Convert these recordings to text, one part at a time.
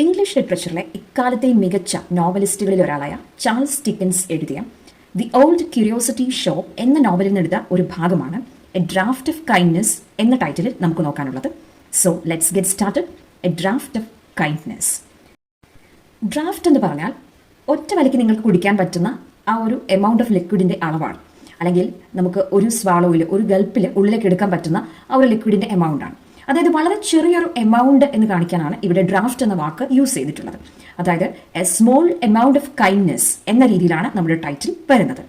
English ലിറ്ററേച്ചറിലെ ഇക്കാലത്തെയും മികച്ച നോവലിസ്റ്റുകളിൽ ഒരാളായ Charles Dickens എഴുതിയ ദി ഓൾഡ് ക്യൂരിയോസിറ്റി ഷോപ്പ് എന്ന നോവലിൽ നിന്നെടുത്ത ഒരു ഭാഗമാണ് എ ഡ്രാഫ്റ്റ് ഓഫ് കൈൻഡ്നെസ് എന്ന ടൈറ്റിലിൽ നമുക്ക് നോക്കാനുള്ളത്. So let's get started. A draught of kindness. Draught എന്ന് പറഞ്ഞാൽ ഒറ്റ വലിക്ക് നിങ്ങൾക്ക് കുടിക്കാൻ പറ്റുന്ന ആ ഒരു എമൗണ്ട് ഓഫ് ലിക്വിഡിൻ്റെ അളവാണ്. അല്ലെങ്കിൽ നമുക്ക് ഒരു സ്വാളോയിൽ ഒരു ഗൾപ്പിൽ ഉള്ളിലേക്ക് എടുക്കാൻ പറ്റുന്ന ആ ഒരു ലിക്വിഡിൻ്റെ എമൗണ്ടാണ്. അതായത് വളരെ ചെറിയൊരു എമൗണ്ട് എന്ന് കാണിക്കാനാണ് ഇവിടെ ഡ്രാഫ്റ്റ് എന്ന വാക്ക് യൂസ് ചെയ്തിട്ടുള്ളത്. അതായത് A small amount of kindness എന്ന രീതിയിലാണ് നമ്മുടെ ടൈറ്റിൽ വരുന്നത്.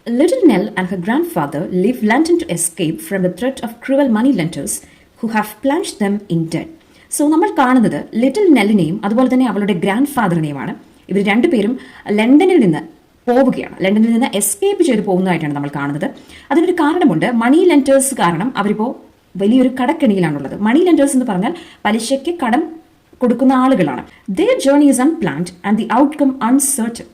Little Nell and her grandfather leave London to escape from the threat of cruel moneylenders who have plunged them in debt. So നമ്മൾ കാണുന്നത് ലിറ്റിൽ നെല്ലിനെയും അതുപോലെ തന്നെ അവളുടെ ഗ്രാൻഡ് ഫാദറിനെയുമാണ്. ഇവർ രണ്ടുപേരും ലണ്ടനിൽ നിന്ന് പോവുകയാണ്. ലണ്ടനിൽ നിന്ന് എസ്കേപ്പ് ചെയ്ത് പോകുന്നതായിട്ടാണ് നമ്മൾ കാണുന്നത്. അതിനൊരു കാരണമുണ്ട്. മണി ലെൻഡേഴ്സ് കാരണം അവരിപ്പോൾ വലിയൊരു കടക്കെണിയിലാണുള്ളത്. മണി ലെൻഡേഴ്സ് എന്ന് പറഞ്ഞാൽ പലിശയ്ക്ക് കടം കൊടുക്കുന്ന ആളുകളാണ്. Their journey is unplanned and the outcome uncertain.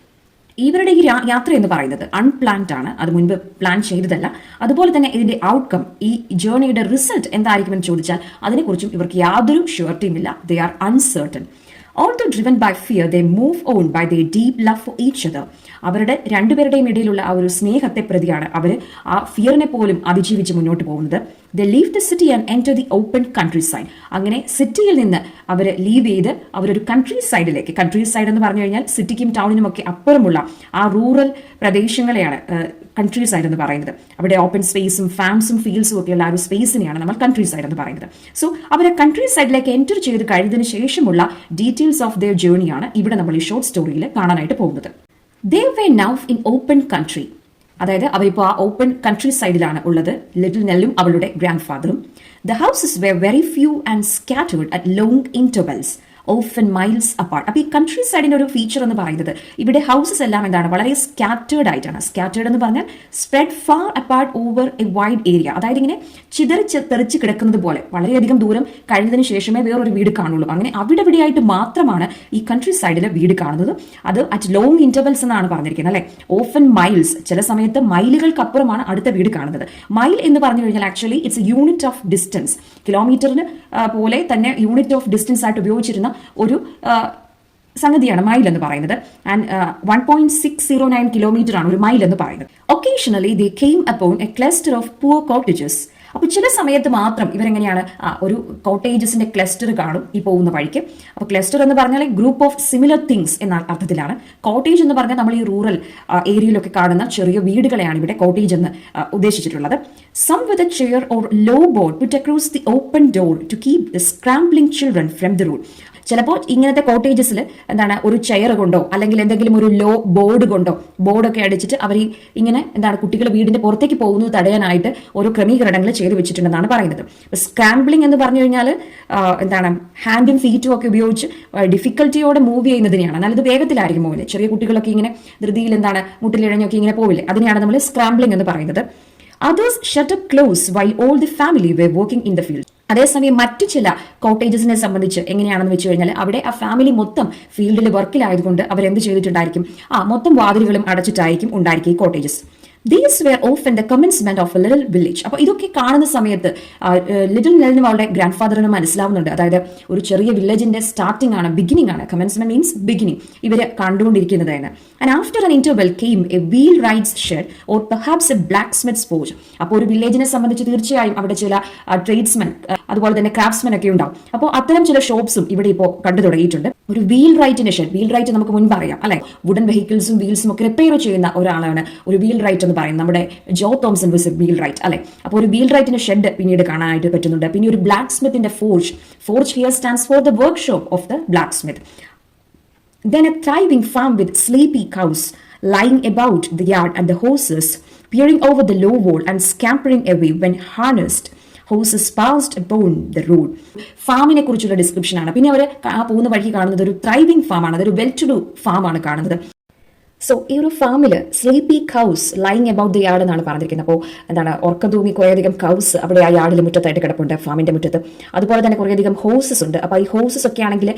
ഇവരുടെ ഈ യാത്ര എന്ന് പറയുന്നത് അൺപ്ലാൻഡ് ആണ്, അത് മുൻപ് പ്ലാൻ ചെയ്തതല്ല. അതുപോലെ തന്നെ ഇതിന്റെ ഔട്ട്കം, ഈ ജേർണിയുടെ റിസൾട്ട് എന്തായിരിക്കുമെന്ന് ചോദിച്ചാൽ അതിനെക്കുറിച്ചും ഇവർക്ക് യാതൊരു ഷുവർട്ടിയും ഇല്ല. They are uncertain. Although driven by fear, they move on by their deep love for each other. അവരുടെ രണ്ടുപേരുടെയും ഇടയിലുള്ള ആ ഒരു സ്നേഹത്തെ പ്രതിയാണ് അവർ ആ ഫിയറിനെ പോലും അതിജീവിച്ച് മുന്നോട്ട് പോകുന്നത്. They leave the city and enter the open countryside. അങ്ങനെ സിറ്റിയിൽ നിന്ന് അവർ ലീവ് ചെയ്ത് അവരൊരു കൺട്രി സൈഡിലേക്ക്, കൺട്രി സൈഡ് എന്ന് പറഞ്ഞു കഴിഞ്ഞാൽ സിറ്റിക്കും ടൗണിനും ഒക്കെ അപ്പുറമുള്ള ആ റൂറൽ പ്രദേശങ്ങളെയാണ് കൺട്രി സൈഡ് എന്ന് പറയുന്നത്. അവിടെ ഓപ്പൺ സ്പേസും ഫാംസും ഫീൽഡ്സും ഒക്കെയുള്ള ആ ഒരു സ്പേസിനെയാണ് നമ്മൾ കൺട്രി സൈഡ് എന്ന് പറയുന്നത്. സോ അവരെ കൺട്രി സൈഡിലേക്ക് എൻറ്റർ ചെയ്ത് കഴിഞ്ഞതിന് ശേഷമുള്ള ഡീറ്റെയിൽസ് ഓഫ് ദെയർ ജേർണിയാണ് ഇവിടെ നമ്മൾ ഈ ഷോർട്ട് സ്റ്റോറിയിൽ കാണാനായിട്ട് പോകുന്നത്. They were now in open country. അതായത് അവരിപ്പോൾ ആ ഓപ്പൺ കൺട്രി സൈഡിലാണ് ഉള്ളത്, ലിറ്റിൽ നെല്ലും അവളുടെ grand ഫാദറും. The houses were very few and scattered at long intervals, often miles apart. അപ്പോൾ ഈ കൺട്രി സൈഡിന്റെ ഒരു ഫീച്ചർ എന്ന് പറയുന്നത് ഇവിടെ ഹൗസസ് എല്ലാം എന്താണ്, വളരെ സ്കാറ്റേർഡ് ആയിട്ടാണ്. സ്കാറ്റേർഡ് എന്ന് പറഞ്ഞാൽ spread far apart over A wide area. അതായത് ഇങ്ങനെ തെറിച്ച് കിടക്കുന്നത് പോലെ വളരെയധികം ദൂരം കഴിഞ്ഞതിന് ശേഷമേ വേറൊരു വീട് കാണുള്ളൂ. അങ്ങനെ അവിടെയായിട്ട് മാത്രമാണ് ഈ കൺട്രി സൈഡിലെ വീട് കാണുന്നത്. അത് അറ്റ് ലോങ് ഇന്റർവെൽസ് എന്നാണ് പറഞ്ഞിരിക്കുന്നത് അല്ലെ. ഓഫൻ മൈൽസ്, ചില സമയത്ത് മൈലുകൾക്കപ്പുറമാണ് അടുത്ത വീട് കാണുന്നത്. മൈൽ എന്ന് പറഞ്ഞു കഴിഞ്ഞാൽ actually it's A unit of distance. കിലോമീറ്ററിന് പോലെ തന്നെ യൂണിറ്റ് ഓഫ് ഡിസ്റ്റൻസ് ആയിട്ട് ഉപയോഗിച്ചിരുന്ന ഒരു സംഗതിയാണ് മൈൽ എന്ന് പറയുന്നത്. ആൻഡ് 1.609 കിലോമീറ്റർ ആണ് ഒരു മൈൽ എന്ന് പറയുന്നത്. Occasionally they came upon A cluster of poor cottages. അപ്പോൾ ചില സമയത്ത് മാത്രം ഇവരെങ്ങനെയാണ് ഒരു കോട്ടേജസിന്റെ ക്ലസ്റ്റർ കാണും ഈ പോകുന്ന വഴിക്ക്. അപ്പോൾ ക്ലസ്റ്റർ എന്ന് പറഞ്ഞാൽ ഗ്രൂപ്പ് ഓഫ് സിമിലർ തിങ്സ് എന്ന അർത്ഥത്തിലാണ്. കോട്ടേജ് എന്ന് പറഞ്ഞാൽ നമ്മൾ ഈ റൂറൽ ഏരിയയിലൊക്കെ കാണുന്ന ചെറിയ വീടുകളെയാണ് ഇവിടെ കോട്ടേജ് എന്ന് ഉദ്ദേശിച്ചിട്ടുള്ളത്. Some with a chair or low board put across the open door to keep the scrambling children from the route. ചിലപ്പോൾ ഇങ്ങനത്തെ കോട്ടേജസിൽ എന്താണ് ഒരു ചെയർ കൊണ്ടോ അല്ലെങ്കിൽ എന്തെങ്കിലും ഒരു ലോ ബോർഡ് കൊണ്ടോ ബോർഡൊക്കെ അടിച്ചിട്ട് അവർ ഇങ്ങനെ എന്താണ് കുട്ടികൾ വീടിന്റെ പുറത്തേക്ക് പോകുന്നത് തടയാനായിട്ട് ഓരോ ക്രമീകരണങ്ങൾ ചെയ്തു വെച്ചിട്ടുണ്ടെന്നാണ് പറയുന്നത്. സ്ക്രാംബ്ലിംഗ് എന്ന് പറഞ്ഞു കഴിഞ്ഞാൽ എന്താണ് ഹാൻഡും ഫീറ്റും ഒക്കെ ഉപയോഗിച്ച് ഡിഫിക്കൽറ്റിയോടെ മൂവ് ചെയ്യുന്നതിനെയാണ്. എന്നാൽ ഇത് വേഗത്തിലായിരിക്കും പോകുന്നത്. ചെറിയ കുട്ടികളൊക്കെ ഇങ്ങനെ ധൃതിയിൽ എന്താണ് മുട്ടിലിഴഞ്ഞൊക്കെ ഇങ്ങനെ പോവില്ലേ, അതിനെയാണ് നമ്മൾ സ്ക്രാംബ്ലിംഗ് എന്ന് പറയുന്നത്. Others shut up close while all the family were working in the field. അതേസമയം മറ്റു ചില കോട്ടേജസിനെ സംബന്ധിച്ച് എങ്ങനെയാണെന്ന് വെച്ച് കഴിഞ്ഞാൽ അവിടെ ആ ഫാമിലി മൊത്തം ഫീൽഡിൽ വർക്കിലായതുകൊണ്ട് അവരെന്ത് ചെയ്തിട്ടുണ്ടായിരിക്കും, മൊത്തം വാതിലുകളും അടച്ചിട്ടായിരിക്കും ഉണ്ടായിരിക്കും ഈ cottages. These were often the commencement of a little village. അപ്പോൾ ഇതൊക്കെ കാണുന്ന സമയത്ത് ലിറ്റിൽ നെല്ലിനും അവളുടെ ഗ്രാൻഡ് ഫാദറിനും മനസ്സിലാവുന്നുണ്ട്, അതായത് ഒരു ചെറിയ വില്ലേജിന്റെ സ്റ്റാർട്ടിംഗ് ആണ്, ബിഗിനിങ് ആണ്. കമൻസ്മെന്റ് മീൻസ് ബിഗിനിങ് ഇവര് കണ്ടുകൊണ്ടിരിക്കുന്നത് എന്ന്. And after an interval came A wheel rides shed or perhaps A black smiths forge. അപ്പോൾ ഒരു വില്ലേജിനെ സംബന്ധിച്ച് തീർച്ചയായും അവിടെ ചില ട്രേഡ്സ്മെൻ അതുപോലെ തന്നെ ക്രാഫ്റ്റ്സ്മെൻ ഒക്കെ ഉണ്ടാവും. അപ്പോൾ അത്തരം ചില ഷോപ്സും ഇവിടെ ഇപ്പോൾ കണ്ടു തുടങ്ങിയിട്ടുണ്ട്. ഒരു വീൽ റൈറ്റിന്റെ ഷെഡ്, വീൽ റൈറ്റ് നമുക്ക് മുൻപ് അറിയാം അല്ലെ, വുഡൻ വെഹിക്കിൾസും വീൽസും ഒക്കെ റിപ്പയർ ചെയ്യുന്ന ഒരാളാണ് ഒരു വീൽ റൈറ്റ് എന്ന് പറയുന്നത്. നമ്മുടെ Joe Thomson was a wheelwright അല്ലെ. അപ്പോൾ ഒരു വീൽ റൈറ്റിന്റെ ഷെഡ് പിന്നീട് കാണാനായിട്ട് പറ്റുന്നുണ്ട്. പിന്നെ ഒരു ബ്ലാക്ക് സ്മിത്തിന്റെ forge here stands for the workshop of the blacksmith. Then a thriving farm with sleepy cows lying about the yard and the horses peering over the low wall and scampering away when harnessed. Horses passed upon the road. ഫാമിനെ കുറിച്ചുള്ള description ആണ്. പിന്നെ അവർ പോകുന്ന വഴി കാണുന്നത് ഒരു thriving ഫാമാണ്, അതൊരു well to do ഫാമാണ് കാണുന്നത്. So ഈ ഒരു ഫാമിൽ sleepy cows lying about the yard എന്നാണ് പറഞ്ഞിരിക്കുന്നത്. അപ്പോൾ എന്താണ്, ഉറക്കം തൂങ്ങി കുറേയധികം കൗസ് അവിടെ ആ യാർഡിൽ മുറ്റത്തായിട്ട് കിടപ്പുണ്ട്, ഫാമിന്റെ മുറ്റത്ത്. അതുപോലെ തന്നെ കുറേയധികം ഹോഴ്സസ് ഉണ്ട്. അപ്പോൾ ഈ ഹോഴ്സസ് ഒക്കെ ആണെങ്കിൽ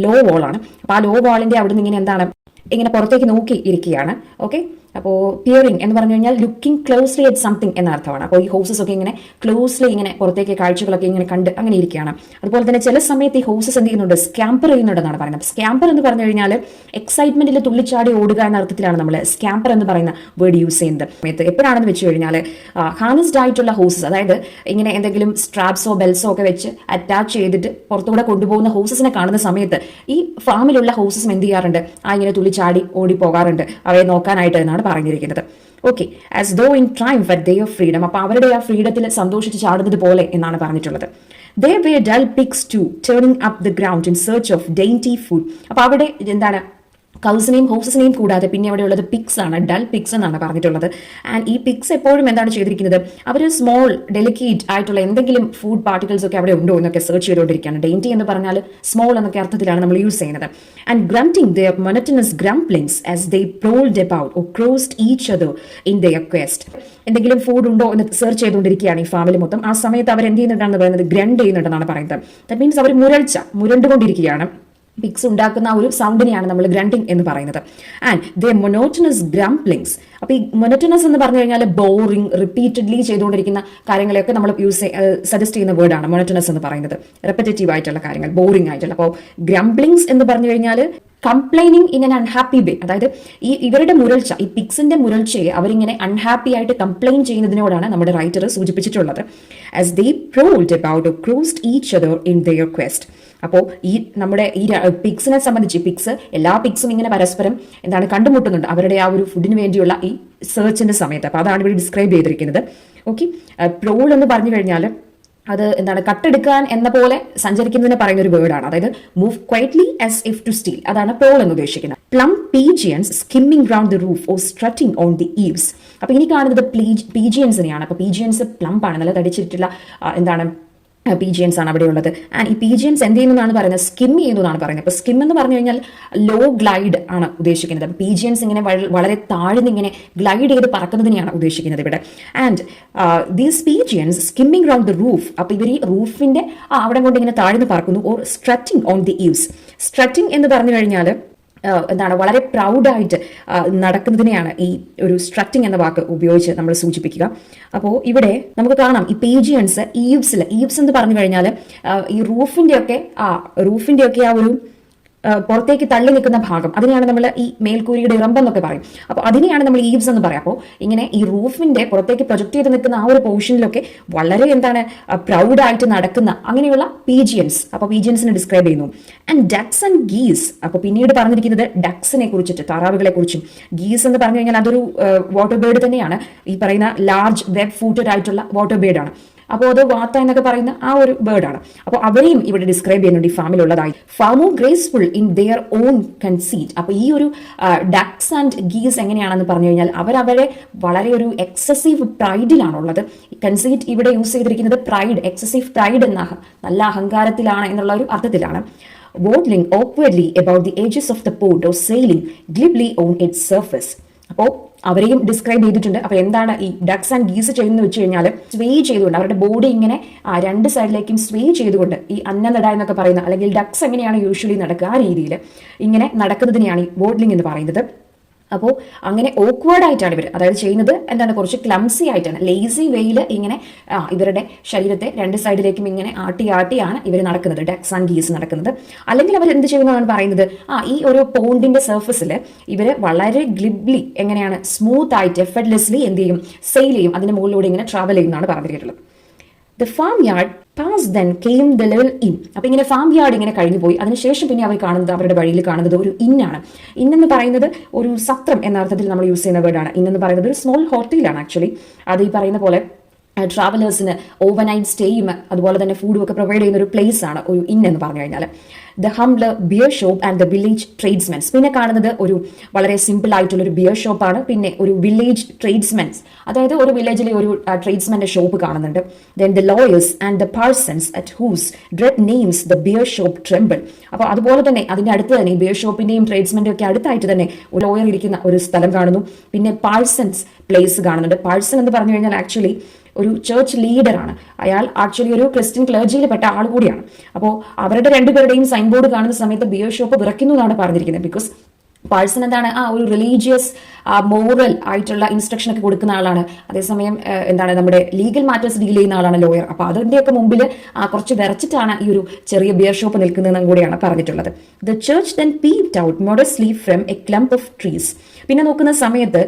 ലോ വാളാണ്. അപ്പോൾ ആ ലോ വാളിന്റെ അവിടെ നിന്ന് ഇങ്ങനെ എന്താണ് ഇങ്ങനെ പുറത്തേക്ക് നോക്കി ഇരിക്കുകയാണ്. ഓക്കെ, അപ്പോൾ പിയറിംഗ് എന്ന് പറഞ്ഞു കഴിഞ്ഞാൽ ലുക്കിംഗ് ക്ലോസ്ലി അറ്റ് സംതിങ് എന്ന അർത്ഥമാണ്. അപ്പോൾ ഈ ഹൗസസ് ഒക്കെ ഇങ്ങനെ ക്ലോസ്ലി ഇങ്ങനെ പുറത്തേക്ക് കാഴ്ചകളൊക്കെ ഇങ്ങനെ കണ്ട് അങ്ങനെ ഇരിക്കുകയാണ്. അതുപോലെ തന്നെ ചില സമയത്ത് ഈ ഹൗസസ് എന്ത് ചെയ്യുന്നുണ്ട്, സ്കാമ്പർ ചെയ്യുന്നുണ്ടെന്നാണ് പറയുന്നത്. സ്കാമ്പർ എന്ന് പറഞ്ഞു കഴിഞ്ഞാൽ എക്സൈറ്റ്മെന്റിൽ തുള്ളിച്ചാടി ഓടുക എന്ന അർത്ഥത്തിലാണ് നമ്മൾ സ്കാമ്പർ എന്ന് പറയുന്ന വേർഡ് യൂസ് ചെയ്യുന്നത്. സമയത്ത് എപ്പോഴാണെന്ന് വെച്ച് കഴിഞ്ഞാൽ ഹാർനസ്ഡ് ആയിട്ടുള്ള ഹൗസസ്, അതായത് ഇങ്ങനെ എന്തെങ്കിലും സ്ട്രാപ്സോ ബെൽസോ ഒക്കെ വെച്ച് അറ്റാച്ച് ചെയ്തിട്ട് പുറത്തുകൂടെ കൊണ്ടുപോകുന്ന ഹൗസസിനെ കാണുന്ന സമയത്ത് ഈ ഫാമിലുള്ള ഹൗസസും എന്ത് ചെയ്യാറുണ്ട്, ഇങ്ങനെ തുള്ളിച്ചാടി ഓടി പോകാറുണ്ട് അവയെ നോക്കാനായിട്ട് എന്നാണ് പറഞ്ഞിരിക്കുന്നത്. Okay, as though in triumph at the of freedom, അപ്പൊ അവരുടെ ആ ഫ്രീഡത്തിൽ സന്തോഷിച്ച് ചാടുന്നത് പോലെ എന്നാണ് പറഞ്ഞിട്ടുള്ളത്. They were dull pigs too, turning up the ground in search of dainty food. അപ്പൊ അവിടെ എന്താണ്, കൗസിനെയും ഹൗസസിനെയും കൂടാതെ പിന്നെ അവിടെ ഉള്ളത് പിക്സ് ആണ്, ഡൾ പിക്സ് എന്നാണ് പറഞ്ഞിട്ടുള്ളത്. ആൻഡ് ഈ പിക്സ് എപ്പോഴും എന്താണ് ചെയ്തിരിക്കുന്നത്, അവർ സ്മോൾ ഡെലിക്കേറ്റ് ആയിട്ടുള്ള എന്തെങ്കിലും ഫുഡ് പാർട്ടിക്കിൾസ് ഒക്കെ അവിടെ ഉണ്ടോ എന്നൊക്കെ സെർച്ച് ചെയ്തുകൊണ്ടിരിക്കുകയാണ്. ഡെയിൻറ്റി എന്ന് പറഞ്ഞാൽ സ്മോൾ എന്നൊക്കെ അർത്ഥത്തിലാണ് നമ്മൾ യൂസ് ചെയ്യുന്നത്. And grunting their monotonous grumblings as they prowled about or crossed each other in their quest. എന്തെങ്കിലും ഫുഡ് ഉണ്ടോ എന്ന് സെർച്ച് ചെയ്തുകൊണ്ടിരിക്കുകയാണ് ഈ ഫാമിലി മൊത്തം. ആ സമയത്ത് അവർ എന്ത് ചെയ്യുന്നുണ്ടെന്ന് പറയുന്നത്, ഗ്രണ്ട് ചെയ്യുന്നുണ്ടെന്നാണ് പറയുന്നത്. ദാറ്റ് മീൻസ് അവർ മുരണ്ടുകൊണ്ടിരിക്കുകയാണ്. പിക്സ് ഉണ്ടാക്കുന്ന ആ ഒരു സൗണ്ടിനെയാണ് നമ്മൾ ഗ്രണ്ടിങ് എന്ന് പറയുന്നത്. ആൻഡ് ദ മൊനോട്ടണസ് ഗ്രംപ്ലിങ്സ്, അപ്പൊ ഈ മൊനോട്ടണസ് എന്ന് പറഞ്ഞു കഴിഞ്ഞാൽ ബോറിംഗ്, റിപ്പീറ്റഡ്ലി ചെയ്തുകൊണ്ടിരിക്കുന്ന കാര്യങ്ങളെയൊക്കെ നമ്മൾ സജസ്റ്റ് ചെയ്യുന്ന വേർഡാണ് മൊനോട്ടണസ് എന്ന് പറയുന്നത്. റെപ്പറ്റേറ്റീവ് ആയിട്ടുള്ള കാര്യങ്ങൾ, ബോറിംഗ് ആയിട്ടുള്ള. അപ്പോൾ ഗ്രംപ്ലിങ്സ് എന്ന് പറഞ്ഞു കഴിഞ്ഞാൽ കംപ്ലൈനിങ് ഇൻ ആൻ അൺഹാപ്പി വേ, അതായത് ഇവരുടെ മുരൾച്ച, ഈ പിക്സിന്റെ മുരൾച്ചയെ അവരിങ്ങനെ അൺഹാപ്പി ആയിട്ട് കംപ്ലൈൻ ചെയ്യുന്നതിനോടാണ് നമ്മുടെ റൈറ്റർ സൂചിപ്പിച്ചിട്ടുള്ളത്. As they prowled about or crossed each other in their quest. അപ്പോൾ ഈ നമ്മുടെ ഈ പിക്സിനെ സംബന്ധിച്ച്, പിക്സ് എല്ലാ പിക്സും ഇങ്ങനെ പരസ്പരം എന്താണ് കണ്ടുമുട്ടുന്നുണ്ട് അവരുടെ ആ ഒരു ഫുഡിന് വേണ്ടിയുള്ള ഈ സെർച്ചിന്റെ സമയത്ത്. അപ്പോൾ അതാണ് ഇവിടെ ഡിസ്ക്രൈബ് ചെയ്തിരിക്കുന്നത്. ഓക്കെ, പ്രോൾ എന്ന് പറഞ്ഞു കഴിഞ്ഞാൽ അത് എന്താണ്, കട്ടെടുക്കാൻ എന്ന പോലെ സഞ്ചരിക്കുന്നതിനെ പറയുന്ന ഒരു വേർഡാണ്. അതായത് move quietly as if to steal, അതാണ് പ്രോൾ എന്ന് ഉദ്ദേശിക്കുന്നത്. Plump pigeons skimming round the roof or strutting on the eaves. അപ്പൊ ഇനി കാണുന്നത് പീജിയൻസിനെയാണ്. അപ്പൊ പീജിയൻസ് പ്ലംപ് ആണ്, നല്ല തടിച്ചിട്ടുള്ള എന്താണ് പീജിയൻസ് ആണ് അവിടെ ഉള്ളത്. ആൻഡ് ഈ പീജിയൻസ് എന്ത് ചെയ്യുന്നതാണ് പറയുന്നത്, സ്കിം ചെയ്യുന്നതാണ് പറയുന്നത്. അപ്പൊ സ്കിം എന്ന് പറഞ്ഞു കഴിഞ്ഞാൽ ലോ ഗ്ലൈഡ് ആണ് ഉദ്ദേശിക്കുന്നത്. അപ്പൊ പീജിയൻസ് ഇങ്ങനെ വളരെ താഴ്ന്ന് ഇങ്ങനെ ഗ്ലൈഡ് ചെയ്ത് പറക്കുന്നതിനെയാണ് ഉദ്ദേശിക്കുന്നത് ഇവിടെ. And these pigeons skimming round the roof, അപ്പൊ ഇവർ ഈ റൂഫിന്റെ അവിടെ കൊണ്ട് ഇങ്ങനെ താഴ്ന്ന് പറക്കുന്നു. Or strutting on the eaves. Strutting എന്ന് പറഞ്ഞു കഴിഞ്ഞാൽ എന്താണ്, വളരെ പ്രൗഡായിട്ട് നടക്കുന്നതിനെയാണ് ഈ ഒരു സ്ട്രറ്റിംഗ് എന്ന വാക്ക് ഉപയോഗിച്ച് നമ്മൾ സൂചിപ്പിക്കുക. അപ്പോൾ ഇവിടെ നമുക്ക് കാണാം ഈ പീജിയൻസ് ഈവ്സ് എന്ന് പറഞ്ഞു കഴിഞ്ഞാൽ ഈ റൂഫിന്റെ ഒക്കെ ആ ഒരു പുറത്തേക്ക് തള്ളി നിൽക്കുന്ന ഭാഗം, അതിനെയാണ് നമ്മൾ ഈ മേൽക്കൂരിയുടെ ഇറമ്പെന്നൊക്കെ പറയും. അപ്പോൾ അതിനെയാണ് നമ്മൾ ഈവ്സ് എന്ന് പറയാം. അപ്പോൾ ഇങ്ങനെ ഈ റൂഫിന്റെ പുറത്തേക്ക് പ്രൊജക്ട് ചെയ്ത് നിൽക്കുന്ന ആ ഒരു പോർഷനിലൊക്കെ വളരെ എന്താണ് പ്രൗഡായിട്ട് നടക്കുന്ന അങ്ങനെയുള്ള പീജിയൻസ്. അപ്പോൾ പീജിയൻസിനെ ഡിസ്ക്രൈബ് ചെയ്യുന്നു. ആൻഡ് ഡക്സ് ആൻഡ് ഗീസ്, അപ്പോൾ പിന്നീട് പറഞ്ഞിരിക്കുന്നത് ഡക്സിനെ കുറിച്ചിട്ട്, താറാവുകളെ കുറിച്ചും. ഗീസ് എന്ന് പറഞ്ഞു കഴിഞ്ഞാൽ അതൊരു വാട്ടർ ബേർഡ് തന്നെയാണ്, ഈ പറയുന്ന ലാർജ് വെബ് ഫൂട്ടഡ് ആയിട്ടുള്ള വാട്ടർ ബേർഡ് ആണ്. അപ്പോൾ അത് വാത്ത എന്നൊക്കെ പറയുന്ന ആ ഒരു ബേർഡാണ്. അപ്പോൾ അവരെയും ഇവിടെ ഡിസ്ക്രൈബ് ചെയ്യുന്നുണ്ട് ഈ ഫാമിലുള്ളതായി. Far more graceful in their own conceit. അപ്പോൾ ഈ ഒരു ഡക്സ് ആൻഡ് ഗീസ് എങ്ങനെയാണെന്ന് പറഞ്ഞു കഴിഞ്ഞാൽ അവരെ വളരെ ഒരു എക്സസീവ് പ്രൈഡിലാണുള്ളത്. കൺസീറ്റ് ഇവിടെ യൂസ് ചെയ്തിരിക്കുന്നത് പ്രൈഡ്, എക്സസീവ് പ്രൈഡ് എന്ന നല്ല അഹങ്കാരത്തിലാണ് എന്നുള്ള ഒരു അർത്ഥത്തിലാണ്. waddling awkwardly about the edges of the port or sailing glibly on its surface. അപ്പോൾ അവരെയും ഡിസ്ക്രൈബ് ചെയ്തിട്ടുണ്ട്. അപ്പോൾ എന്താണ് ഈ ഡക്സ് ആൻഡ് ഗീസ് ചെയ്യുന്നത് വെച്ച് കഴിഞ്ഞാൽ സ്വേ ചെയ്തുകൊണ്ട് അവരുടെ ബോഡി ഇങ്ങനെ രണ്ട് സൈഡിലേക്കും സ്വേ ചെയ്തുകൊണ്ട്, ഈ അന്നനട എന്നൊക്കെ പറയുന്ന, അല്ലെങ്കിൽ ഡക്സ് എങ്ങനെയാണ് യൂഷ്വലി നടക്കുക ആ രീതിയിൽ ഇങ്ങനെ നടക്കുന്നതിനെയാണ് ഈ വോഡ്ലിംഗ് എന്ന് പറയുന്നത്. അപ്പോൾ അങ്ങനെ ഓക്വേർഡ് ആയിട്ടാണ് ഇവർ അതായത് ചെയ്യുന്നത്. എന്താണ്, കുറച്ച് ക്ലംസി ആയിട്ടാണ്, ലേസി വേയിൽ ഇങ്ങനെ ഇവരുടെ ശരീരത്തെ രണ്ട് സൈഡിലേക്കും ഇങ്ങനെ ആട്ടിയാണ് ഇവർ നടക്കുന്നത്, ഡക്സ് ആൻഡ് ഗീസ് നടക്കുന്നത്. അല്ലെങ്കിൽ അവർ എന്ത് ചെയ്യുന്നതാണ് പറയുന്നത്, ഈ ഒരു പോണ്ടിന്റെ സർഫസിൽ ഇവർ വളരെ ഗ്ലിബ്ലി എങ്ങനെയാണ് സ്മൂത്ത് ആയിട്ട് എഫർട്ട്ലെസ്ലി എന്ത് ചെയ്യും, സെയിൽ ചെയ്യും, അതിന്റെ മുകളിലൂടെ ഇങ്ങനെ ട്രാവൽ ചെയ്യുന്നതാണ് പറഞ്ഞിട്ടുള്ളത്. The farm yard pass then came the level in. അപ്പൊ ഇങ്ങനെ ഫാം യാർഡ് ഇങ്ങനെ കഴിഞ്ഞു പോയി. അതിനുശേഷം പിന്നെ അവർ കാണുന്നത്, അവരുടെ വഴിയിൽ കാണുന്നത് ഒരു ഇന്നാണ്. ഇന്നെന്ന് പറയുന്നത് ഒരു സത്രം എന്ന അർത്ഥത്തിൽ നമ്മൾ യൂസ് ചെയ്യുന്ന വേർഡാണ്. ഇന്നെന്ന് പറയുന്നത് ഒരു സ്മോൾ ഹോട്ടലാണ് ആക്ച്വലി. അത് ഈ പറയുന്ന പോലെ ട്രാവലേഴ്സിന് ഓവർനൈറ്റ് സ്റ്റേയും അതുപോലെ തന്നെ ഫുഡും ഒക്കെ പ്രൊവൈഡ് ചെയ്യുന്ന ഒരു പ്ലേസ് ആണ് ഒരു ഇൻ എന്ന് പറഞ്ഞു കഴിഞ്ഞാൽ. The humbler beer shop and the village tradesmen's. പിന്നെ കാണുന്നത് ഒരു വളരെ സിമ്പിൾ ആയിട്ടുള്ള ഒരു ബിയർ ഷോപ്പാണ്. പിന്നെ ഒരു വില്ലേജ് ട്രേഡ്സ്മെൻസ്, അതായത് ഒരു വില്ലേജിലെ ഒരു ട്രേഡ്സ്മെന്റെ ഷോപ്പ് കാണുന്നുണ്ട്. Then the lawyers and the parsons at whose dread names the beer shop tremble. അപ്പോൾ അതുപോലെ തന്നെ അതിന്റെ അടുത്ത് തന്നെ ഈ ബിയർ ഷോപ്പിന്റെയും ട്രേഡ്സ്മെന്റും ഒക്കെ അടുത്തായിട്ട് തന്നെ ഒരു ലോയർ ഇരിക്കുന്ന ഒരു സ്ഥലം കാണുന്നു. പിന്നെ പാഴ്സൺസ് പ്ലേസ് കാണുന്നുണ്ട്. പാഴ്സൺ എന്ന് പറഞ്ഞു കഴിഞ്ഞാൽ ആക്ച്വലി ഒരു ചർച്ച് ലീഡറാണ്. അയാൾ ആക്ച്വലി ഒരു ക്രിസ്ത്യൻ ക്ലർജിയിൽ പെട്ട ആൾ കൂടിയാണ്. അപ്പോൾ അവരുടെ രണ്ടുപേരുടെയും സൈൻ ബോർഡ് കാണുന്ന സമയത്ത് ബിയർ ഷോപ്പ് വിറയ്ക്കുന്നു എന്നാണ് പറഞ്ഞിരിക്കുന്നത്. ബിക്കോസ് പാഴ്സൺ എന്താണ് ഒരു റിലീജിയസ് മോറൽ ആയിട്ടുള്ള ഇൻസ്ട്രക്ഷൻ ഒക്കെ കൊടുക്കുന്ന ആളാണ്. അതേസമയം എന്താണ് നമ്മുടെ ലീഗൽ മാറ്റേഴ്സ് ഡീൽ ചെയ്യുന്ന ആളാണ് ലോയർ. അപ്പൊ അതിന്റെയൊക്കെ മുമ്പിൽ കുറച്ച് വിറച്ചിട്ടാണ് ഈ ഒരു ചെറിയ ബിയർ ഷോപ്പ് നിൽക്കുന്നതെന്നും കൂടിയാണ് പറഞ്ഞിട്ടുള്ളത്. The church then peeped out modestly from a clump of trees. പിന്നെ നോക്കുന്ന സമയത്ത്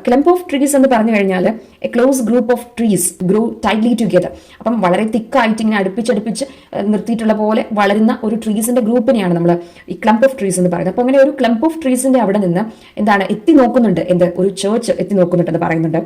ക്ലംപ് ഓഫ് ട്രീസ് എന്ന് പറഞ്ഞു കഴിഞ്ഞാൽ a close group of trees grow tightly together. അപ്പം വളരെ തിക്കായിട്ട് ഇങ്ങനെ അടുപ്പിച്ചടുപ്പിച്ച് നിർത്തിയിട്ടുള്ള പോലെ വളരുന്ന ഒരു ട്രീസിന്റെ ഗ്രൂപ്പിനെയാണ് നമ്മൾ ഈ ക്ലംപ് ഓഫ് ട്രീസ് എന്ന് പറയുന്നത്. അപ്പൊ അങ്ങനെ ഒരു ക്ലംപ് ഓഫ് ട്രീസിന്റെ അവിടെ നിന്ന് എന്താണ് എത്തി നോക്കുന്നുണ്ട്, ഒരു ചർച്ച് എത്തി നോക്കുന്നുണ്ടെന്ന് പറയുന്നുണ്ട്.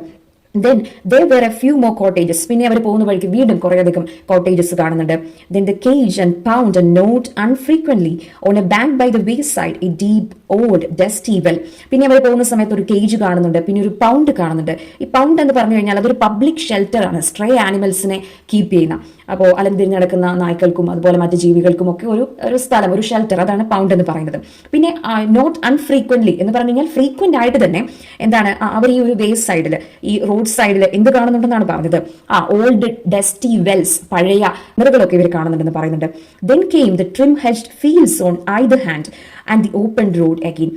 Then there were a few more cottages. പിന്നെ അവർ പോകുന്ന വഴിക്ക് വീണ്ടും കുറേയധികം കോട്ടേജസ് കാണുന്നുണ്ട്. Then the cage and pound and note unfrequently on a bank by the wayside a deep old dusty well. പിന്നെ അവർ പോകുന്ന സമയത്ത് ഒരു കേജ് കാണുന്നുണ്ട്, പിന്നെ ഒരു പൗണ്ട് കാണുന്നുണ്ട്. ഈ പൗണ്ട് എന്ന് പറഞ്ഞു കഴിഞ്ഞാൽ അതൊരു പബ്ലിക് ഷെൽട്ടർ ആണ്, സ്ട്രേ ആനിമൽസിനെ കീപ്പ് ചെയ്യുന്ന. അപ്പോൾ അലന്തിരിഞ്ഞ് നടക്കുന്ന നായ്ക്കൾക്കും അതുപോലെ മറ്റ് ജീവികൾക്കും ഒക്കെ ഒരു സ്ഥലം, ഒരു ഷെൽട്ടർ, അതാണ് പൗണ്ട് എന്ന് പറയുന്നത്. പിന്നെ നോട്ട് അൺഫ്രീക്വന്റ്ലി എന്ന് പറഞ്ഞു കഴിഞ്ഞാൽ ഫ്രീക്വന്റ് ആയിട്ട് തന്നെ എന്താണ് അവർ ഈ ഒരു വേസ് സൈഡിൽ, ഈ റോഡ് സൈഡിൽ എന്ത് കാണുന്നുണ്ടെന്നാണ് പറഞ്ഞത്, ഓൾഡ് ഡസ്റ്റി വെൽസ്, പഴയ നിറകളൊക്കെ ഇവർ കാണുന്നുണ്ടെന്ന് പറയുന്നുണ്ട്. Then came the trim hedged fields on either hand and the open road again.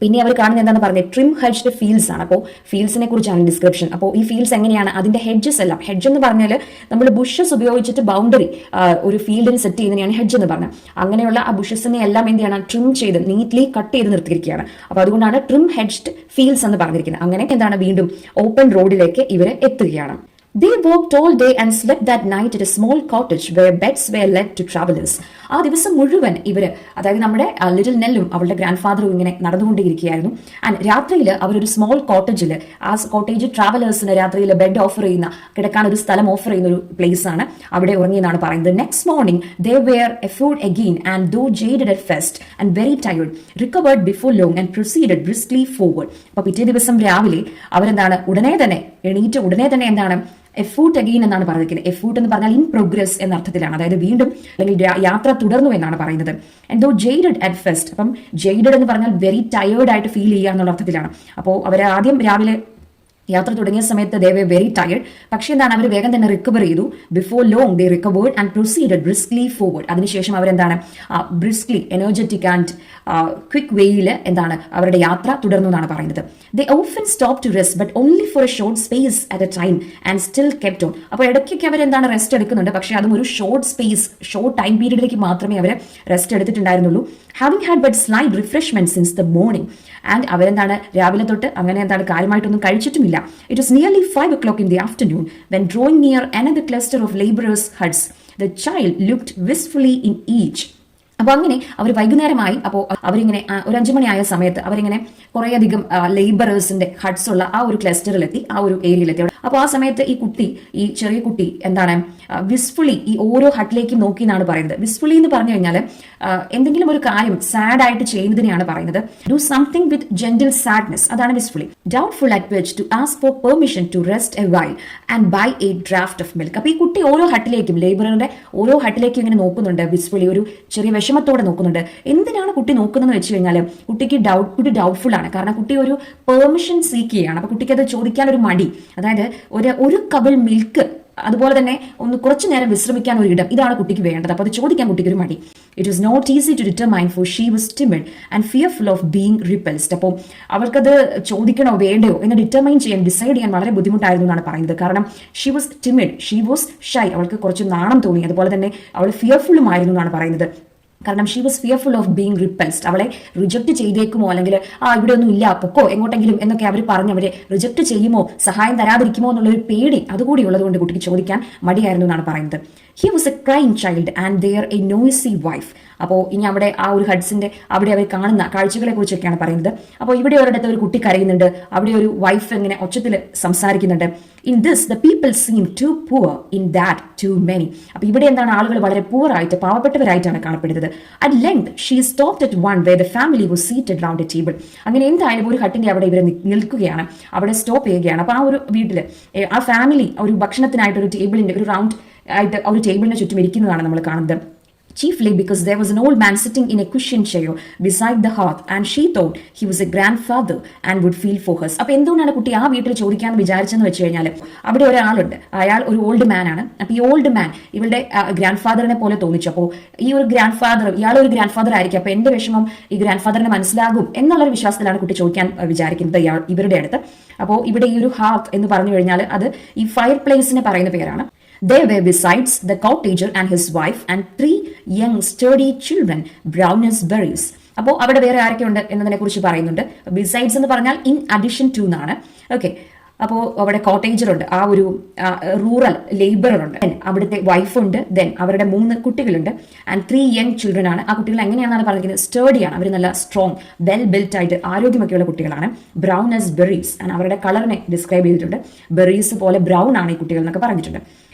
പിന്നെ അവർ കാണുന്നത് എന്താണെന്ന് പറഞ്ഞത് ട്രിം ഹെഡ്ജ്ഡ് ഫീൽഡ്സ് ആണ്. അപ്പോൾ ഫീൽഡ്സിനെ കുറിച്ചാണ് ഡിസ്ക്രിപ്ഷൻ. അപ്പോൾ ഈ ഫീൽഡ്സ് എങ്ങനെയാണ്, അതിന്റെ ഹെഡ്ജസ് എല്ലാം, ഹെഡ്ജ് എന്ന് പറഞ്ഞാൽ നമ്മൾ ബുഷസ് ഉപയോഗിച്ചിട്ട് ബൗണ്ടറി ഒരു ഫീൽഡിന് സെറ്റ് ചെയ്യുന്നതിനാണ് ഹെഡ്ജ് എന്ന് പറഞ്ഞത്. അങ്ങനെയുള്ള ആ ബുഷസിനെ എല്ലാം എന്ത് ചെയ്യണം, ട്രിം ചെയ്ത് നീറ്റ്ലി കട്ട് ചെയ്ത് നിർത്തിയിരിക്കുകയാണ്. അപ്പോൾ അതുകൊണ്ടാണ് ട്രിം ഹെഡ്ജ്ഡ് ഫീൽഡ്സ് എന്ന് പറഞ്ഞിരിക്കുന്നത്. അങ്ങനെ എന്താണ് വീണ്ടും ഓപ്പൺ റോഡിലേക്ക് ഇവരെ എത്തുകയാണ്. They walked all day and slept that night at a small cottage where beds were let to travelers. ആ ദിവസം മുഴുവൻ ഇവര്, അതായത് നമ്മുടെ ലിറ്റിൽ നെല്ലും അവളുടെ ഗ്രാൻഡ് ഫാദറും ഇങ്ങനെ നടന്നുകൊണ്ടിരിക്കുകയായിരുന്നു. ആൻഡ് രാത്രിയിൽ അവരൊരു സ്മോൾ കോട്ടേജിൽ, ആ കോട്ടേജ് ട്രാവലേഴ്സിന് രാത്രിയിൽ ബെഡ് ഓഫർ ചെയ്യുന്ന, കിടക്കാൻ ഒരു സ്ഥലം ഓഫർ ചെയ്യുന്ന ഒരു പ്ലേസ് ആണ്, അവിടെ ഉറങ്ങിയെന്നാണ് പറയുന്നത്. Next morning they were afoot again and though jaded at first and very tired recovered before long and proceeded briskly forward. അപ്പൊ പിറ്റേ ദിവസം രാവിലെ അവരെന്താണ് ഉടനെ തന്നെ എന്താണ് എഫൂട്ട് അഗെയിൻ എന്നാണ് പറഞ്ഞിരിക്കുന്നത്. എഫൂട്ട് എന്ന് പറഞ്ഞാൽ ഇൻ പ്രോഗ്രസ് എന്ന അർത്ഥത്തിലാണ്, അതായത് വീണ്ടും അല്ലെങ്കിൽ യാത്ര തുടർന്നു എന്നാണ് പറയുന്നത്. ആൻഡ് ദോ ജെയ്ഡഡ് അറ്റ് ഫസ്റ്റ്, അപ്പം ജെയ്ഡഡ് എന്ന് പറഞ്ഞാൽ വെരി ടയേർഡ് ആയിട്ട് ഫീൽ ചെയ്യുക എന്നുള്ള അർത്ഥത്തിലാണ്. അപ്പോൾ അവർ ആദ്യം രാവിലെ യാത്ര തുടങ്ങിയ സമയത്ത് ദേ വർ വെരി ടയേർഡ്, പക്ഷേ എന്താണ് അവർ വേഗം തന്നെ റിക്കവർ ചെയ്തു. Before long they recovered and proceeded briskly forward. അതിനുശേഷം അവരെന്താണ് ബ്രിസ്ക്ലി, എനർജറ്റിക് ആൻഡ് ക്വിക്ക് വേയിൽ എന്താണ് അവരുടെ യാത്ര തുടർന്നു എന്നാണ് പറയുന്നത്. They often stopped to rest but only for a short space at a time and still kept on. അപ്പോൾ ഇടയ്ക്കൊക്കെ അവരെന്താണ് റെസ്റ്റ് എടുക്കുന്നുണ്ട്, പക്ഷേ അതും ഒരു ഷോർട്ട് സ്പേസ്, ഷോർട്ട് ടൈം പീരീഡിലേക്ക് മാത്രമേ അവർ റെസ്റ്റ് എടുത്തിട്ടുണ്ടായിരുന്നുള്ളൂ. Having had but slight refreshment since the morning. ആൻഡ് അവരെന്താണ് രാവിലെ തൊട്ട് അങ്ങനെ എന്താണ് കാര്യമായിട്ടൊന്നും കഴിച്ചിട്ടുമില്ല. It was nearly 5 o'clock in the afternoon when drawing near another cluster of laborers' huts, the child looked wistfully in each. അപ്പോൾ അങ്ങനെ അവർ വൈകുന്നേരമായി, അപ്പോൾ അവരിങ്ങനെ ഒരു 5 മണിയായ സമയത്ത് അവരിങ്ങനെ കുറേയധികം ലേബറേഴ്സിന്റെ ഹട്ട്സ് ഉള്ള ആ ഒരു ക്ലസ്റ്ററിലെത്തി, ആ ഒരു ഏരിയയിലെത്തി. അപ്പോൾ ആ സമയത്ത് ഈ ചെറിയ കുട്ടി എന്താണ് വിസ്ഫുള്ളി ഈ ഓരോ ഹട്ടിലേക്കും നോക്കി എന്നാണ് പറയുന്നത്. വിസ്ഫുള്ളി എന്ന് പറഞ്ഞു കഴിഞ്ഞാൽ എന്തെങ്കിലും ഒരു കാര്യം സാഡ് ആയിട്ട് ചെയ്യുന്നതിനെയാണ് പറയുന്നത്. Do something with gentle sadness, അതാണ് wistfully. Doubtful at which to ask for permission to rest a while and buy a draught of milk. അപ്പോൾ ഈ കുട്ടി ഓരോ ഹട്ടിലേക്കും, ലേബറിന്റെ ഓരോ ഹട്ടിലേക്കും ഇങ്ങനെ നോക്കുന്നുണ്ട്. വിസ്ഫുള്ളി ഒരു ചെറിയ വിഷമത്തോടെ നോക്കുന്നുണ്ട്. എന്തിനാണ് കുട്ടി നോക്കുന്നതെന്ന് വെച്ച് കഴിഞ്ഞാൽ കുട്ടി ഡൗട്ട്ഫുൾ ആണ്. കാരണം കുട്ടി ഒരു പെർമിഷൻ സീക്ക് ചെയ്യുകയാണ്. അപ്പൊ കുട്ടിക്ക് അത് ചോദിക്കാൻ ഒരു മടി, അതായത് ഒരു കബിൾ മിൽക്ക്, അതുപോലെ തന്നെ ഒന്ന് കുറച്ചു നേരം വിശ്രമിക്കാൻ ഒരു ഇടം, ഇതാണ് കുട്ടിക്ക് വേണ്ടത്. അപ്പൊ അത് ചോദിക്കാൻ കുട്ടിക്ക് ഒരു മടി. It was not easy to determine for she was timid and fearful of being repulsed. അപ്പോൾ അവൾക്കത് ചോദിക്കണോ വേണ്ടയോ എന്ന് ഡിസൈഡ് ചെയ്യാൻ വളരെ ബുദ്ധിമുട്ടായിരുന്നു എന്നാണ് പറയുന്നത്. കാരണം she was timid, she was shy, അവൾക്ക് കുറച്ച് നാണം തോന്നി. അതുപോലെ തന്നെ അവൾ ഫിയർഫുള്ളും ആയിരുന്നു എന്നാണ് പറയുന്നത്. കാരണം she was fearful of being repulsed. അവളെ റിജക്ട് ചെയ്തേക്കുമോ, അല്ലെങ്കിൽ ഇവിടെ ഒന്നും ഇല്ല പൊക്കോ എങ്ങോട്ടെങ്കിലും എന്നൊക്കെ അവർ പറഞ്ഞ് അവരെ റിജക്ട് ചെയ്യുമോ, സഹായം തരാതിരിക്കുമോ എന്നുള്ളൊരു പേടി അതുകൂടി ഉള്ളതുകൊണ്ട് കുട്ടിക്ക് ചോദിക്കാൻ മടിയായിരുന്നു എന്നാണ് പറയുന്നത്. He was A crying child and their A noisy wife. അപ്പോൾ ഇനി അവിടെ ആ ഒരു ഹഡ്സിന്റെ അവിടെ അവർ കാണുന്ന കാഴ്ചകളെ കുറിച്ചൊക്കെയാണ് പറയുന്നത്. അപ്പോൾ ഇവിടെ ഒരിടത്ത് ഒരു കുട്ടി കരയുന്നുണ്ട്, അവിടെ ഒരു വൈഫ് ഇങ്ങനെ ഒച്ചത്തിൽ സംസാരിക്കുന്നുണ്ട്. In this the people seem too poor, in that too many. അപ്പോൾ ഇവിടെ എന്താണ് ആളുകൾ വളരെ പുവർ ആയിട്ട്, പാവപ്പെട്ടവരായിട്ടാണ് കാണപ്പെടുന്നത്. At length she stopped at one where the family was seated round a table. അങ്ങനെ എന്തായാലും ഒരു ഹട്ടിന്റെ അവിടെ ഇവർ നിൽക്കുകയാണ്, അവിടെ സ്റ്റോപ്പ് ചെയ്യുകയാണ്. അപ്പോൾ ആ ഒരു വീട്ടിൽ ആ ഫാമിലി ഒരു ഭക്ഷണത്തിനായിട്ട് ഒരു ടേബിളിന്റെ ഒരു റൗണ്ട് ആയിട്ട് ഒരു ടേബിളിന് ചുറ്റും ഇരിക്കുന്നതാണ് നമ്മൾ കാണുന്നത്. chiefly because there was an old man sitting in a cushioned chair beside the hearth and she thought he was a grandfather and would feel for her. അപ്പോൾ എന്തുകൊണ്ടാണ് കുട്ടി ആ വീട്ടിൽ ചോദിക്കാന്ന് വിചാരിച്ചെന്ന് വെച്ച് കഴിഞ്ഞാൽ അവിടെ ഒരാളുണ്ട്, അയാൾ ഒരു ഓൾഡ് മാൻ ആണ്. അപ്പോൾ ഈ ഓൾഡ് മാൻ ഇവളുടെ ഗ്രാൻഡ് ഫാദറിനെ പോലെ തോന്നിച്ചു. അപ്പോൾ ഈ ഒരു ഗ്രാൻഡ് ഫാദർ, ഇയാളൊരു ഗ്രാൻഡ് ഫാദർ ആയിരിക്കും, അപ്പോൾ എന്റെ വിഷമം ഈ ഗ്രാൻഡ് ഫാദറിനെ മനസ്സിലാകും എന്നുള്ളൊരു വിശ്വാസത്തിലാണ് കുട്ടി ചോദിക്കാൻ വിചാരിക്കുന്നത് ഇവരുടെ അടുത്ത്. അപ്പോൾ ഇവിടെ ഈ ഒരു ഹാർത്ത് എന്ന് പറഞ്ഞു കഴിഞ്ഞാൽ അത് ഈ ഫയർ പ്ലേസിനെ പറയുന്ന പേരാണ്. There were besides the cottager and his wife and 3 young sturdy children, brown as berries. അപ്പോൾ അവിടെ വേറെ ആരൊക്കെ ഉണ്ട് എന്നതിനെ കുറിച്ച് പറയുന്നുണ്ട്. ബിസൈഡ്സ് എന്ന് പറഞ്ഞാൽ ഇൻ അഡീഷൻ ടു എന്നാണ്. ഓക്കെ, അപ്പോൾ അവിടെ കോട്ടേജർ ഉണ്ട്, ആ ഒരു റൂറൽ ലേബറർ ഉണ്ട്, അവിടുത്തെ വൈഫുണ്ട്, ദെൻ അവരുടെ 3 കുട്ടികളുണ്ട്, ആൻഡ് 3 യങ് ചിൽഡ്രൻ ആണ്. ആ കുട്ടികൾ എങ്ങനെയാണെന്നാണ് പറഞ്ഞിരിക്കുന്നത്? സ്റ്റേഡിയാണ്, അവർ നല്ല സ്ട്രോങ് വെൽ ബിൽറ്റ് ആയിട്ട് ആരോഗ്യമൊക്കെയുള്ള കുട്ടികളാണ്. ബ്രൗൺ ആസ് ബെറീസ്, ആൻഡ് അവരുടെ കളറിനെ ഡിസ്ക്രൈബ് ചെയ്തിട്ടുണ്ട്. ബെറീസ് പോലെ ബ്രൗൺ ആണ് ഈ കുട്ടികൾ എന്നൊക്കെ പറഞ്ഞിട്ടുണ്ട്.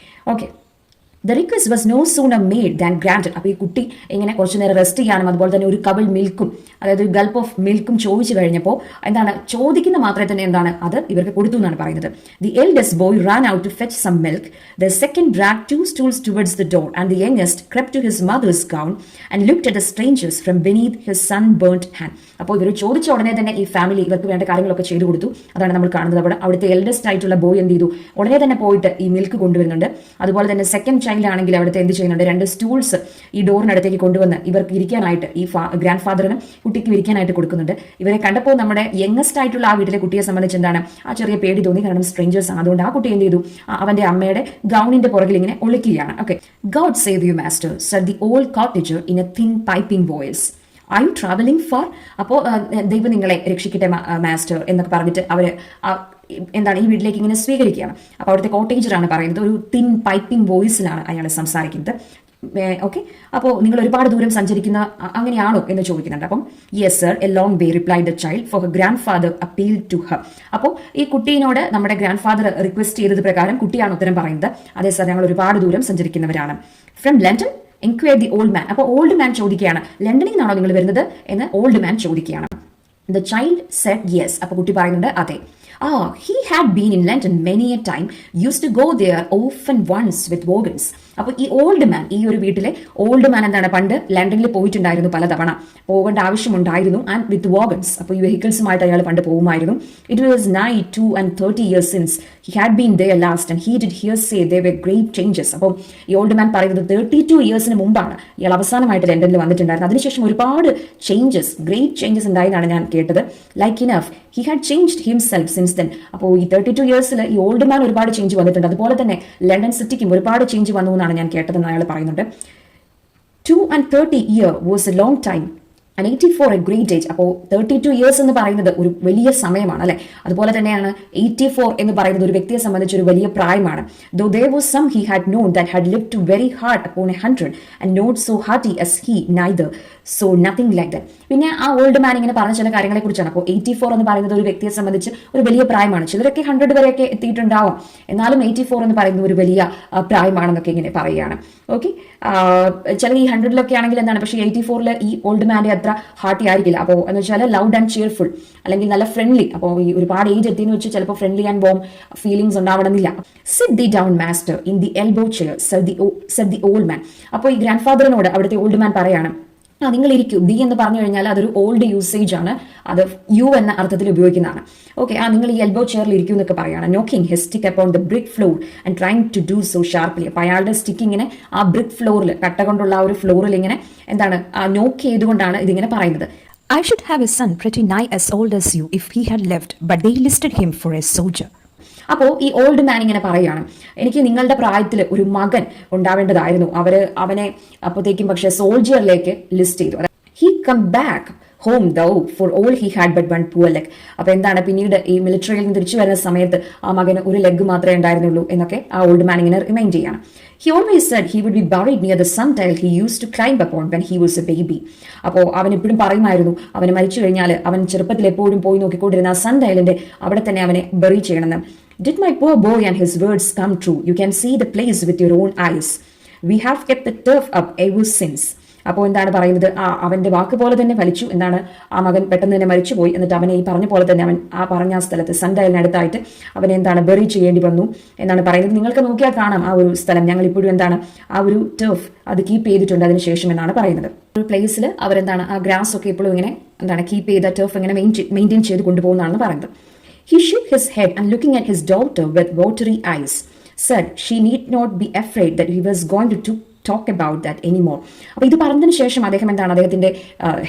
Okay, the request was no sooner made than granted. അപ്പോൾ ഈ കുട്ടി ഇങ്ങനെ കുറച്ചു നേരം റെസ്റ്റ് ചെയ്യാനും അതുപോലെ തന്നെ ഒരു കബിൾ മിൽക്കും, അതായത് ഒരു ഗൾപ്പ് ഓഫ് മിൽക്കും ചോദിച്ചു കഴിഞ്ഞപ്പോൾ എന്താണ് ചോദിക്കുന്ന മാത്രമേ തന്നെ എന്താണ് അത് ഇവർക്ക് കൊടുത്തു എന്നാണ് പറയുന്നത്. The eldest boy ran out to fetch some milk. The second drag 2 stools towards the door and the youngest crept to his mother's gown and looked at the strangers from beneath his sunburnt hand. അപ്പോൾ ഇവർ ചോദിച്ച ഉടനെ തന്നെ ഈ family ഇവർക്ക് വേണ്ട കാര്യങ്ങളൊക്കെ ചെയ്തു കൊടുത്തു. അതാണ് നമ്മൾ കാണുന്നത്. അവിടെ അവിടുത്തെ എൽഡസ്റ്റ് ആയിട്ടുള്ള ബോയ് എന്ത് ചെയ്തു? ഉടനെ തന്നെ പോയിട്ട് ഈ മിൽക്ക് കൊണ്ടുവരുന്നുണ്ട്. അതുപോലെ തന്നെ സെക്കൻഡ് ചൈൽഡ് ആണെങ്കിൽ അവിടുത്തെ എന്ത് ചെയ്യുന്നുണ്ട്? 2 സ്റ്റൂൾസ് ഈ ഡോറിനടുത്തേക്ക് കൊണ്ടുവന്ന് ഇവർക്ക് ഇരിക്കാനായിട്ട്, ഈ ഗ്രാൻഡ് ഫാദറിന് കുട്ടിക്ക് ഇരിക്കാനായിട്ട് കൊടുക്കുന്നുണ്ട്. ഇവരെ കണ്ടപ്പോൾ നമ്മുടെ യങ്ങസ്റ്റ് ആയിട്ടുള്ള ആ വീട്ടിലെ കുട്ടിയെ സംബന്ധിച്ച് എന്താണ് ആ ചെറിയ പേടി തോന്നി, കാരണം സ്ട്രേഞ്ചേഴ്സ് ആണ്. അതുകൊണ്ട് ആ കുട്ടി എന്ത് ചെയ്തു? അവന്റെ അമ്മയുടെ ഗൗണിന്റെ പുറകിൽ ഇങ്ങനെ ഒളിക്കുകയാണ്. Okay, God save you master said the old cottager in a thin piping voice. Are you traveling far? അപ്പോൾ ദൈവം നിങ്ങളെ രക്ഷിക്കട്ടെ മാസ്റ്റർ എന്നൊക്കെ പറഞ്ഞിട്ട് അവര് എന്താണ് ഈ വീട്ടിലേക്ക് ഇങ്ങനെ സ്വീകരിക്കുകയാണ്. അപ്പോൾ അവിടുത്തെ കോട്ടേജറാണ് പറയുന്നത്, ഒരു തിൻ പൈപ്പിംഗ് വോയിസിലാണ് അയാൾ സംസാരിക്കുന്നത്. ഓക്കെ, അപ്പോൾ നിങ്ങൾ ഒരുപാട് ദൂരം സഞ്ചരിക്കുന്ന അങ്ങനെയാണോ എന്ന് ചോദിക്കുന്നുണ്ട്. അപ്പം yes sir, a long way replied the child for her grandfather appeal to her. അപ്പോൾ ഈ കുട്ടീനോട് നമ്മുടെ ഗ്രാൻഡ് ഫാദർ റിക്വസ്റ്റ് ചെയ്തത് പ്രകാരം കുട്ടിയാണ് ഉത്തരം പറയുന്നത്. അതെ സർ, ഞങ്ങൾ ഒരുപാട് ദൂരം സഞ്ചരിക്കുന്നവരാണ്. From London enquired the old man. അപ്പോൾ ഓൾഡ് മാൻ ചോദിക്കുകയാണ്, ലണ്ടനിൽ നിന്നാണോ നിങ്ങൾ വരുന്നത് എന്ന് ഓൾഡ് മാൻ ചോദിക്കുകയാണ്. The child Z yes. അപ്പോൾ കുട്ടി പറയുന്നുണ്ട് അതെ. He had been in London many a time, used to go there often once with wagons. അപ്പോൾ ഈ ഓൾഡ് മാൻ, ഈ ഒരു വീട്ടിലെ ഓൾഡ് മാൻ എന്താണ് പണ്ട് ലണ്ടനിൽ പോയിട്ടുണ്ടായിരുന്നു, പലതവണ പോകേണ്ട ആവശ്യമുണ്ടായിരുന്നു. ആൻഡ് വിത്ത് വാഗൺസ്, അപ്പോൾ ഈ വെഹിക്കിൾസുമായിട്ട് അയാൾ പണ്ട് പോകുമായിരുന്നു. It was 9 years since he had been there last and he did hear say there were great changes. അപ്പോൾ ഈ ഓൾഡ് മാൻ പറയുന്നത് 32 yearsന് മുമ്പാണ് ഇയാൾ അവസാനമായിട്ട് ലണ്ടനിൽ വന്നിട്ടുണ്ടായിരുന്നത്. അതിനുശേഷം ഒരുപാട് ഗ്രേറ്റ് ചേഞ്ചസ് ഉണ്ടായെന്നാണ് ഞാൻ കേട്ടത്. Like enough he had changed himself since then. അപ്പോൾ ഈ 32 yearsൽ ഈ ഓൾഡ് മാൻ ഒരുപാട് ചേഞ്ച് വന്നിട്ടുണ്ട്. അതുപോലെ തന്നെ ലണ്ടൻ സിറ്റിക്കും ഒരുപാട് ചേഞ്ച് വന്നു എന്നാണ് ഞാൻ കേട്ടതെന്ന് അയാൾ പറയുന്നുണ്ട്. 32 was a long time and 84 a great age. അപ്പോൾ 32 years എന്ന് പറയുന്നത് ഒരു വലിയ സമയമാണ് അല്ലെ. അതുപോലെ തന്നെയാണ് 84 എന്ന് പറയുന്നത് ഒരു വ്യക്തിയെ സംബന്ധിച്ച് ഒരു വലിയ പ്രായമാണ്. Though there was some he had known that had lived to very hard upon 100 and not so hearty as he neither, so nothing like that. പിന്നെ ആ ഓൾഡ് മാൻ ഇങ്ങനെ പറഞ്ഞ ചില കാര്യങ്ങളെ കുറിച്ചാണ്. അപ്പോൾ 84 എന്ന് പറയുന്നത് ഒരു വ്യക്തിയെ സംബന്ധിച്ച് ഒരു വലിയ പ്രായമാണ്. ചിലരൊക്കെ 100 വരെയൊക്കെ എത്തിയിട്ടുണ്ടാവും, എന്നാലും 84 എന്ന് പറയുന്നത് ഒരു വലിയ പ്രായമാണെന്നൊക്കെ ഇങ്ങനെ പറയുകയാണ്. ഓക്കെ, ചില ഈ 100-ലൊക്കെ ആണെങ്കിൽ എന്താണ്, പക്ഷേ 84-ൽ ഈ ഓൾഡ് മാൻ്റെ അത്ര ഹാർട്ടി ആയിരിക്കില്ല. അപ്പോൾ എന്ന് വെച്ചാൽ ലൗഡ് ആൻഡ് ചിയർഫുൾ അല്ലെങ്കിൽ നല്ല ഫ്രണ്ട്ലി. അപ്പോൾ ഈ ഒരുപാട് ഏജ് എത്തിയെന്ന് വെച്ച് ചിലപ്പോൾ ഫ്രണ്ട്ലി ആൻഡ് വോം ഫീലിംഗ്സ് ഉണ്ടാവണമെന്നില്ല. Sit the down master in the elbow chair said the old man. അപ്പോൾ ഈ ഗ്രാൻഡ് ഫാദറിനോട് അവിടുത്തെ ഓൾഡ് മാൻ പറയാണ്, നിങ്ങൾ ഇരിക്കൂ. ദി എന്ന് പറഞ്ഞു കഴിഞ്ഞാൽ അതൊരു ഓൾഡ് യൂസേജ് ആണ്, അത് യു എന്ന അർത്ഥത്തിൽ ഉപയോഗിക്കുന്നതാണ്. ഓക്കെ, നിങ്ങൾ ഈ എൽബോ ചെയറിൽ ഇരിക്കൂ എന്നൊക്കെ പറയാണ്. Knocking his stick upon the brick floor and trying to do so sharply. അപ്പോൾ അയാളുടെ സ്റ്റിക്ക് ഇങ്ങനെ ആ ബ്രിക്ക് ഫ്ലോറിൽ, കട്ട കൊണ്ടുള്ള ആ ഒരു ഫ്ലോറിൽ ഇങ്ങനെ എന്താണ് നോക്ക് ചെയ്തുകൊണ്ടാണ് ഇതിങ്ങനെ പറയുന്നത്. I should have a son pretty nigh as old as you if he had lived, but they listed him for a soldier. അപ്പോൾ ഈ ഓൾഡ് മാൻ ഇങ്ങനെ പറയുകയാണ്, എനിക്ക് നിങ്ങളുടെ പ്രായത്തിൽ ഒരു മകൻ ഉണ്ടാവേണ്ടതായിരുന്നു, അവനെ അപ്പോഴത്തേക്കും പക്ഷേ സോൾജിയറിലേക്ക് ലിസ്റ്റ് ചെയ്തു. He come back home though for all he had but one poor leg. അപ്പോൾ എന്താണ്, പിന്നീട് ഈ മിലിറ്ററിയിൽ നിന്ന് തിരിച്ചു വരുന്ന സമയത്ത് ആ മകന് ഒരു ലെഗ് മാത്രമേ ഉണ്ടായിരുന്നുള്ളൂ എന്നൊക്കെ ആ ഓൾഡ് മാൻ ഇങ്ങനെ റിമൈൻഡ് ചെയ്യണം. He always said he would be buried near the sundial he used to climb upon when he was a baby. അപ്പോൾ അവൻ എപ്പോഴും പറയുമായിരുന്നു, അവന് മരിച്ചു കഴിഞ്ഞാൽ അവൻ ചെറുപ്പത്തിൽ എപ്പോഴും പോയി നോക്കിക്കൊണ്ടിരുന്ന ആ സൺഡയലിന്റെ അവിടെ തന്നെ അവനെ ബറി ചെയ്യണമെന്ന്. Did my poor boy and his words come true? You can see the place with your own eyes. We have kept the turf up ever since. അപ്പോൾ എന്താണ് പറയുന്നത്, അവന്റെ വാക്ക് പോലെ തന്നെ വലിച്ചു. എന്താണ്, ആ മകൻ പെട്ടെന്ന് തന്നെ മരിച്ചുപോയി. എന്നിട്ട് അവനെ ഈ പറഞ്ഞ പോലെ തന്നെ അവൻ ആ പറഞ്ഞ ആ സ്ഥലത്ത് സൺഡയലിനടുത്തായിട്ട് അവനെ എന്താണ് ബെറി ചെയ്യേണ്ടി വന്നു എന്നാണ് പറയുന്നത്. നിങ്ങൾക്ക് നോക്കിയാൽ കാണാം ആ ഒരു സ്ഥലം. ഞങ്ങൾ ഇപ്പോഴും എന്താണ് ആ ഒരു ടർഫ് അത് കീപ്പ് ചെയ്തിട്ടുണ്ട് അതിനുശേഷം എന്നാണ് പറയുന്നത്. ഒരു പ്ലേസിൽ അവരെന്താണ് ആ ഗ്രാസ് ഒക്കെ ഇപ്പോഴും ഇങ്ങനെ എന്താണ് കീപ്പ് ചെയ്ത ടർഫ് ഇങ്ങനെ മെയിൻറ്റെയിൻ ചെയ്ത് കൊണ്ടുപോകുന്നതാണെന്ന് പറയുന്നത്. He shook his head and looking at his daughter with watery eyes, said she need not be afraid that he was going to talk about that anymore. അപ്പോൾ ഇത് പറഞ്ഞതിന് ശേഷം അദ്ദേഹം എന്താണ് അദ്ദേഹത്തിന്റെ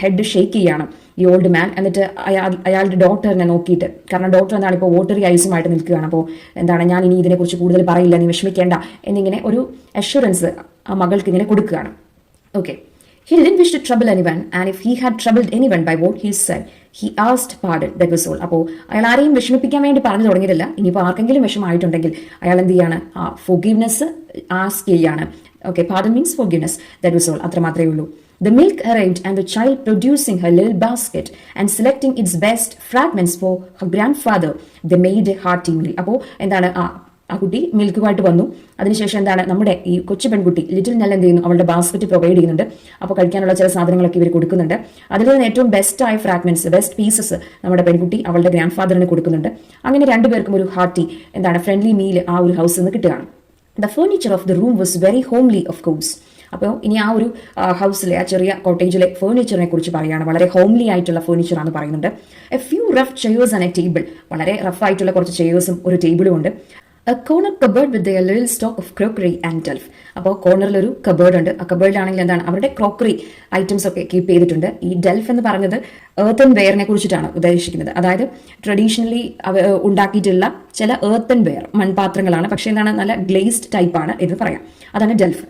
ഹെഡ് ഷേക്ക് ചെയ്യാണ് ഈ ഓൾഡ് മാൻ. എന്നിട്ട് അയാളുടെ ഡോട്ടറിനെ നോക്കിയിട്ട്, കാരണം ഡോട്ടർ എന്താണ് ഇപ്പോൾ വോട്ടറി ഐസുമായിട്ട് നിൽക്കുകയാണ്. അപ്പോൾ എന്താണ് ഞാൻ ഇനി ഇതിനെക്കുറിച്ച് കൂടുതൽ പറയില്ല, നീ വിഷമിക്കേണ്ട എന്നിങ്ങനെ ഒരു അഷുറൻസ് ആ മകൾക്ക് ഇങ്ങനെ കൊടുക്കുകയാണ്. Okay. He didn't wish to trouble anyone, and if he had troubled anyone by what he said, he asked pardon. That was all. അപ്പോൾ അയാൾ ആരെയും വിഷമിപ്പിക്കാൻ വേണ്ടി പറഞ്ഞു തുടങ്ങിയിട്ടില്ല. ഇനിയിപ്പോൾ ആർക്കെങ്കിലും വിഷമമായിട്ടുണ്ടെങ്കിൽ അയാൾ എന്ത് ചെയ്യാണ്, ഫോർഗീവ്നെസ് ആസ്ക് ചെയ്യാണ്. Okay, pardon means forgiveness. That was all. അത്ര മാത്രമേ ഉള്ളൂ. The milk arrived, and the child producing her little basket and selecting its best fragments for her grandfather, they made a hearty meal. അപ്പോൾ എന്താണ് ആ കുട്ടി മിൽക്കുമായിട്ട് വന്നു. അതിനുശേഷം എന്താണ് നമ്മുടെ ഈ കൊച്ചു പെൺകുട്ടി ലിറ്റിൽ നെൽ എന്ത് ചെയ്യുന്നു, അവളുടെ ബാസ്ക്കറ്റ് പ്രൊവൈഡ് ചെയ്യുന്നുണ്ട്. അപ്പോൾ കഴിക്കാനുള്ള ചില സാധനങ്ങളൊക്കെ ഇവർ കൊടുക്കുന്നുണ്ട്. അതിൽ നിന്ന് ഏറ്റവും ബെസ്റ്റ് ആയ ഫ്രാഗ്മെന്റ്സ്, ബെസ്റ്റ് പീസസ് നമ്മുടെ പെൺകുട്ടി അവളുടെ ഗ്രാൻഡ് ഫാദറിന് കൊടുക്കുന്നുണ്ട്. അങ്ങനെ രണ്ടുപേർക്കും ഒരു ഹാർട്ടി എന്താണ് ഫ്രണ്ട്ലി മീൽ ആ ഒരു ഹൗസിൽ നിന്ന് കിട്ടുകയാണ്. The furniture of the room was very homely of course. അപ്പോൾ ഇനി ആ ഒരു ഹൗസിലെ ആ ചെറിയ കോട്ടേജിലെ ഫേർണിച്ചറിനെ കുറിച്ച് പറയുകയാണ്. വളരെ ഹോംലി ആയിട്ടുള്ള ഫേർണിച്ചർ ആണെന്ന് പറയുന്നുണ്ട്. A few rough chairs and A table. വളരെ റഫ് ആയിട്ടുള്ള കുറച്ച് ചെയേഴ്സും ഒരു ടേബിളും ഉണ്ട്. A corner cupboard with their little stock of crockery and delf. അപ്പോൾ കോർണറിൽ ഒരു കബേർഡ് ഉണ്ട്. ആ കബേർഡിലാണെങ്കിൽ എന്താണ് അവരുടെ ക്രോക്കറി ഐറ്റംസ് ഒക്കെ കീപ്പ് ചെയ്തിട്ടുണ്ട്. ഈ ഡെൽഫ് എന്ന് പറഞ്ഞത് എർത്തൻ വെയറിനെ കുറിച്ചിട്ടാണ് ഉദ്ദേശിക്കുന്നത്. അതായത് ട്രഡീഷണലി ഉണ്ടാക്കിയിട്ടുള്ള ചില എർത്തൻ വെയർ മൺപാത്രങ്ങളാണ്. പക്ഷേ എന്താണ് നല്ല ഗ്ലേസ്ഡ് ടൈപ്പാണ് എന്ന് പറയാം. അതാണ് ഡെൽഫ്.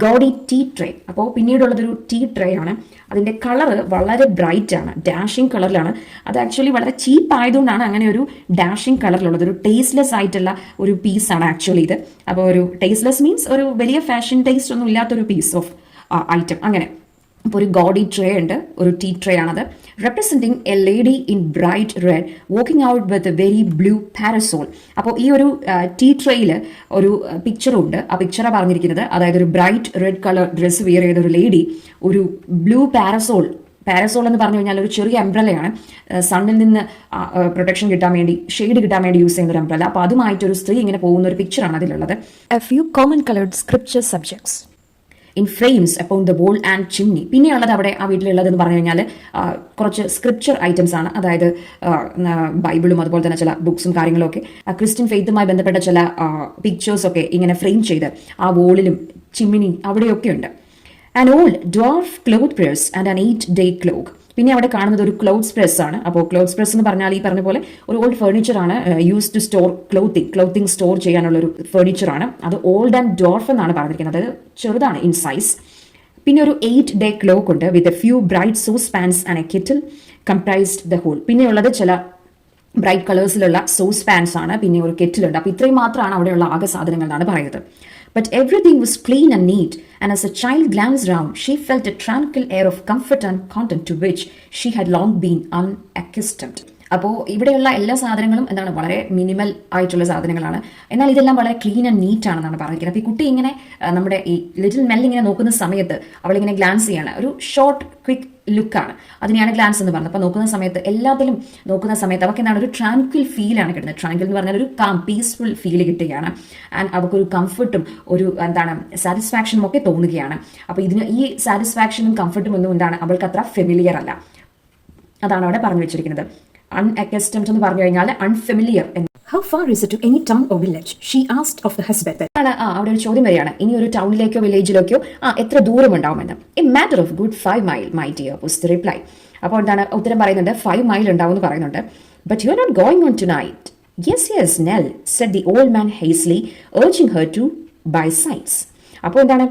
ഗോഡി ടീ ട്രേ. അപ്പോൾ പിന്നീടുള്ളതൊരു ടീ ട്രേ ആണ്. അതിൻ്റെ കളറ് വളരെ ബ്രൈറ്റ് ആണ്, ഡാഷിങ് കളറിലാണ്. അത് ആക്ച്വലി വളരെ ചീപ്പ് ആയതുകൊണ്ടാണ് അങ്ങനെ ഒരു ഡാഷിങ് കളറിലുള്ളത്. ഒരു ടേസ്റ്റ്ലെസ് ആയിട്ടുള്ള ഒരു പീസാണ് ആക്ച്വലി ഇത്. അപ്പോൾ ഒരു ടേസ്റ്റ്ലെസ് മീൻസ് ഒരു വലിയ ഫാഷൻ ടേസ്റ്റ് ഒന്നും ഇല്ലാത്തൊരു പീസ് ഓഫ് ഐറ്റം അങ്ങനെ. അപ്പോൾ ഒരു ഗോഡി ട്രേ ഉണ്ട്, ഒരു ടീ ട്രേ ആണത്. Representing a lady in bright red walking out with a very blue parasol. അപ്പോൾ ഈ ഒരു ടീ ട്രേയിൽ ഒരു പിക്ചറും ഉണ്ട്. ആ പിക്ചറാണ് പറഞ്ഞിരിക്കുന്നത്. അതായത് ഒരു bright red colour dress wear ചെയ്ത ഒരു ലേഡി ഒരു ബ്ലൂ പാരസോൾ എന്ന് പറഞ്ഞു കഴിഞ്ഞാൽ ഒരു ചെറിയ അംബ്രലയാണ്. സണ്ണിൽ നിന്ന് പ്രൊട്ടക്ഷൻ കിട്ടാൻ വേണ്ടി, ഷെയ്ഡ് കിട്ടാൻ വേണ്ടി യൂസ് ചെയ്യുന്ന ഒരു അംബ്രല. അപ്പോൾ അതുമായിട്ടൊരു സ്ത്രീ ഇങ്ങനെ പോകുന്ന ഒരു പിക്ചറാണ് അതിലുള്ളത്. A few common colored scripture subjects. In frames upon the wall and chimney. പിന്നെയുള്ളത് അവിടെ ആ വീട്ടിലുള്ളതെന്ന് പറഞ്ഞു കഴിഞ്ഞാൽ കുറച്ച് സ്ക്രിപ്ചർ ഐറ്റംസ് ആണ്. അതായത് ബൈബിളും അതുപോലെ തന്നെ ചില ബുക്സും കാര്യങ്ങളും ഒക്കെ ക്രിസ്ത്യൻ ഫെയ്ത്തുമായി ബന്ധപ്പെട്ട ചില പിക്ചേഴ്സൊക്കെ ഇങ്ങനെ ഫ്രെയിം ചെയ്ത് ആ വോളിലും ചിമ്മിനി അവിടെയൊക്കെ ഉണ്ട്. And old dwarf cloth press and an 8-day clock. പിന്നെ അവിടെ കാണുന്നത് ഒരു ക്ലോത്ത്സ് പ്രസ് ആണ്. അപ്പോൾ ക്ലോത്ത്സ് പ്രസ് എന്ന് പറഞ്ഞാൽ ഈ പറഞ്ഞ പോലെ ഒരു ഓൾഡ് ഫർണിച്ചർ ആണ്, use to store clothing store ചെയ്യാനുള്ള ഒരു ഫർണിച്ചർ ആണ്. അത് ഓൾഡ് ആൻഡ് ഡ്വാർഫ് എന്നാണ് പറഞ്ഞിരിക്കുന്നത്. അതായത് ചെറുതാണ് ഇൻ സൈസ്. പിന്നെ ഒരു 8-day clock ഉണ്ട് with a few bright saucepans and a kettle comprised the whole. പിന്നെയുള്ളത് ചില ബ്രൈറ്റ് കളേഴ്സിലുള്ള സോസ് പാൻസ് ആണ്, പിന്നെ ഒരു കെറ്റിലുണ്ട്. അപ്പോൾ ഇത്രയും മാത്രമാണ് അവിടെയുള്ള ആകെ സാധനങ്ങൾ എന്നാണ് പറയുന്നത്. But everything was clean and neat, and as a child glanced round, she felt a tranquil air of comfort and content to which she had long been unaccustomed. അപ്പോൾ ഇവിടെയുള്ള എല്ലാ സാധനങ്ങളും എന്താണ് വളരെ മിനിമൽ ആയിട്ടുള്ള സാധനങ്ങളാണ്. എന്നാൽ ഇതെല്ലാം വളരെ ക്ലീൻ ആൻഡ് നീറ്റ് ആണെന്നാണ് പറഞ്ഞിരിക്കുന്നത്. അപ്പോൾ ഈ കുട്ടി ഇങ്ങനെ നമ്മുടെ ഈ ലിറ്റിൽ മെൽ ഇങ്ങനെ നോക്കുന്ന സമയത്ത് അവളിങ്ങനെ ഗ്ലാൻസ് ചെയ്യാണ്. ഒരു ഷോർട്ട് ക്വിക്ക് ലുക്കാണ്, അതിനെയാണ് ഗ്ലാൻസ് എന്ന് പറഞ്ഞത്. അപ്പോൾ നോക്കുന്ന സമയത്ത് എല്ലാത്തിലും നോക്കുന്ന സമയത്ത് അവർക്ക് എന്താണ് ഒരു ട്രാൻക്വിൽ ഫീലാണ് കിട്ടുന്നത്. ട്രാൻക്വിൽ എന്ന് പറഞ്ഞാൽ ഒരു കാം പീസ്ഫുൾ ഫീൽ കിട്ടുകയാണ്. ആൻഡ് അവർക്കൊരു കംഫർട്ടും ഒരു എന്താണ് സാറ്റിസ്ഫാക്ഷനും ഒക്കെ തോന്നുകയാണ്. അപ്പോൾ ഇതിന് ഈ സാറ്റിസ്ഫാക്ഷനും കംഫർട്ടും ഒന്നും എന്താണ് അവൾക്ക് അത്ര ഫെമിലിയർ അല്ല. അതാണ് അവിടെ പറഞ്ഞു വെച്ചിരിക്കുന്നത്. അൺഅക്കസ്റ്റംഡ് എന്ന് പറഞ്ഞു കഴിഞ്ഞാൽ unfamiliar. How far is it to any town or village? She asked of the husband. അവിടെ ഒരു ചോദ്യം വരികയാണ്, ഇനി ഒരു ടൗണിലേക്കോ വില്ലേജിലേക്കോ എത്ര ദൂരം ഉണ്ടാവുമെന്ന്. A matter of good 5 mile, my dear, was the reply. അപ്പോൾ എന്താണ് ഉത്തരം പറയുന്നുണ്ട്, 5 mile ഉണ്ടാവും എന്ന് പറയുന്നുണ്ട്. But you are not going on tonight. Yes, Nell, said the old man hastily, urging her to buy sights. അപ്പോൾ എന്താണ്,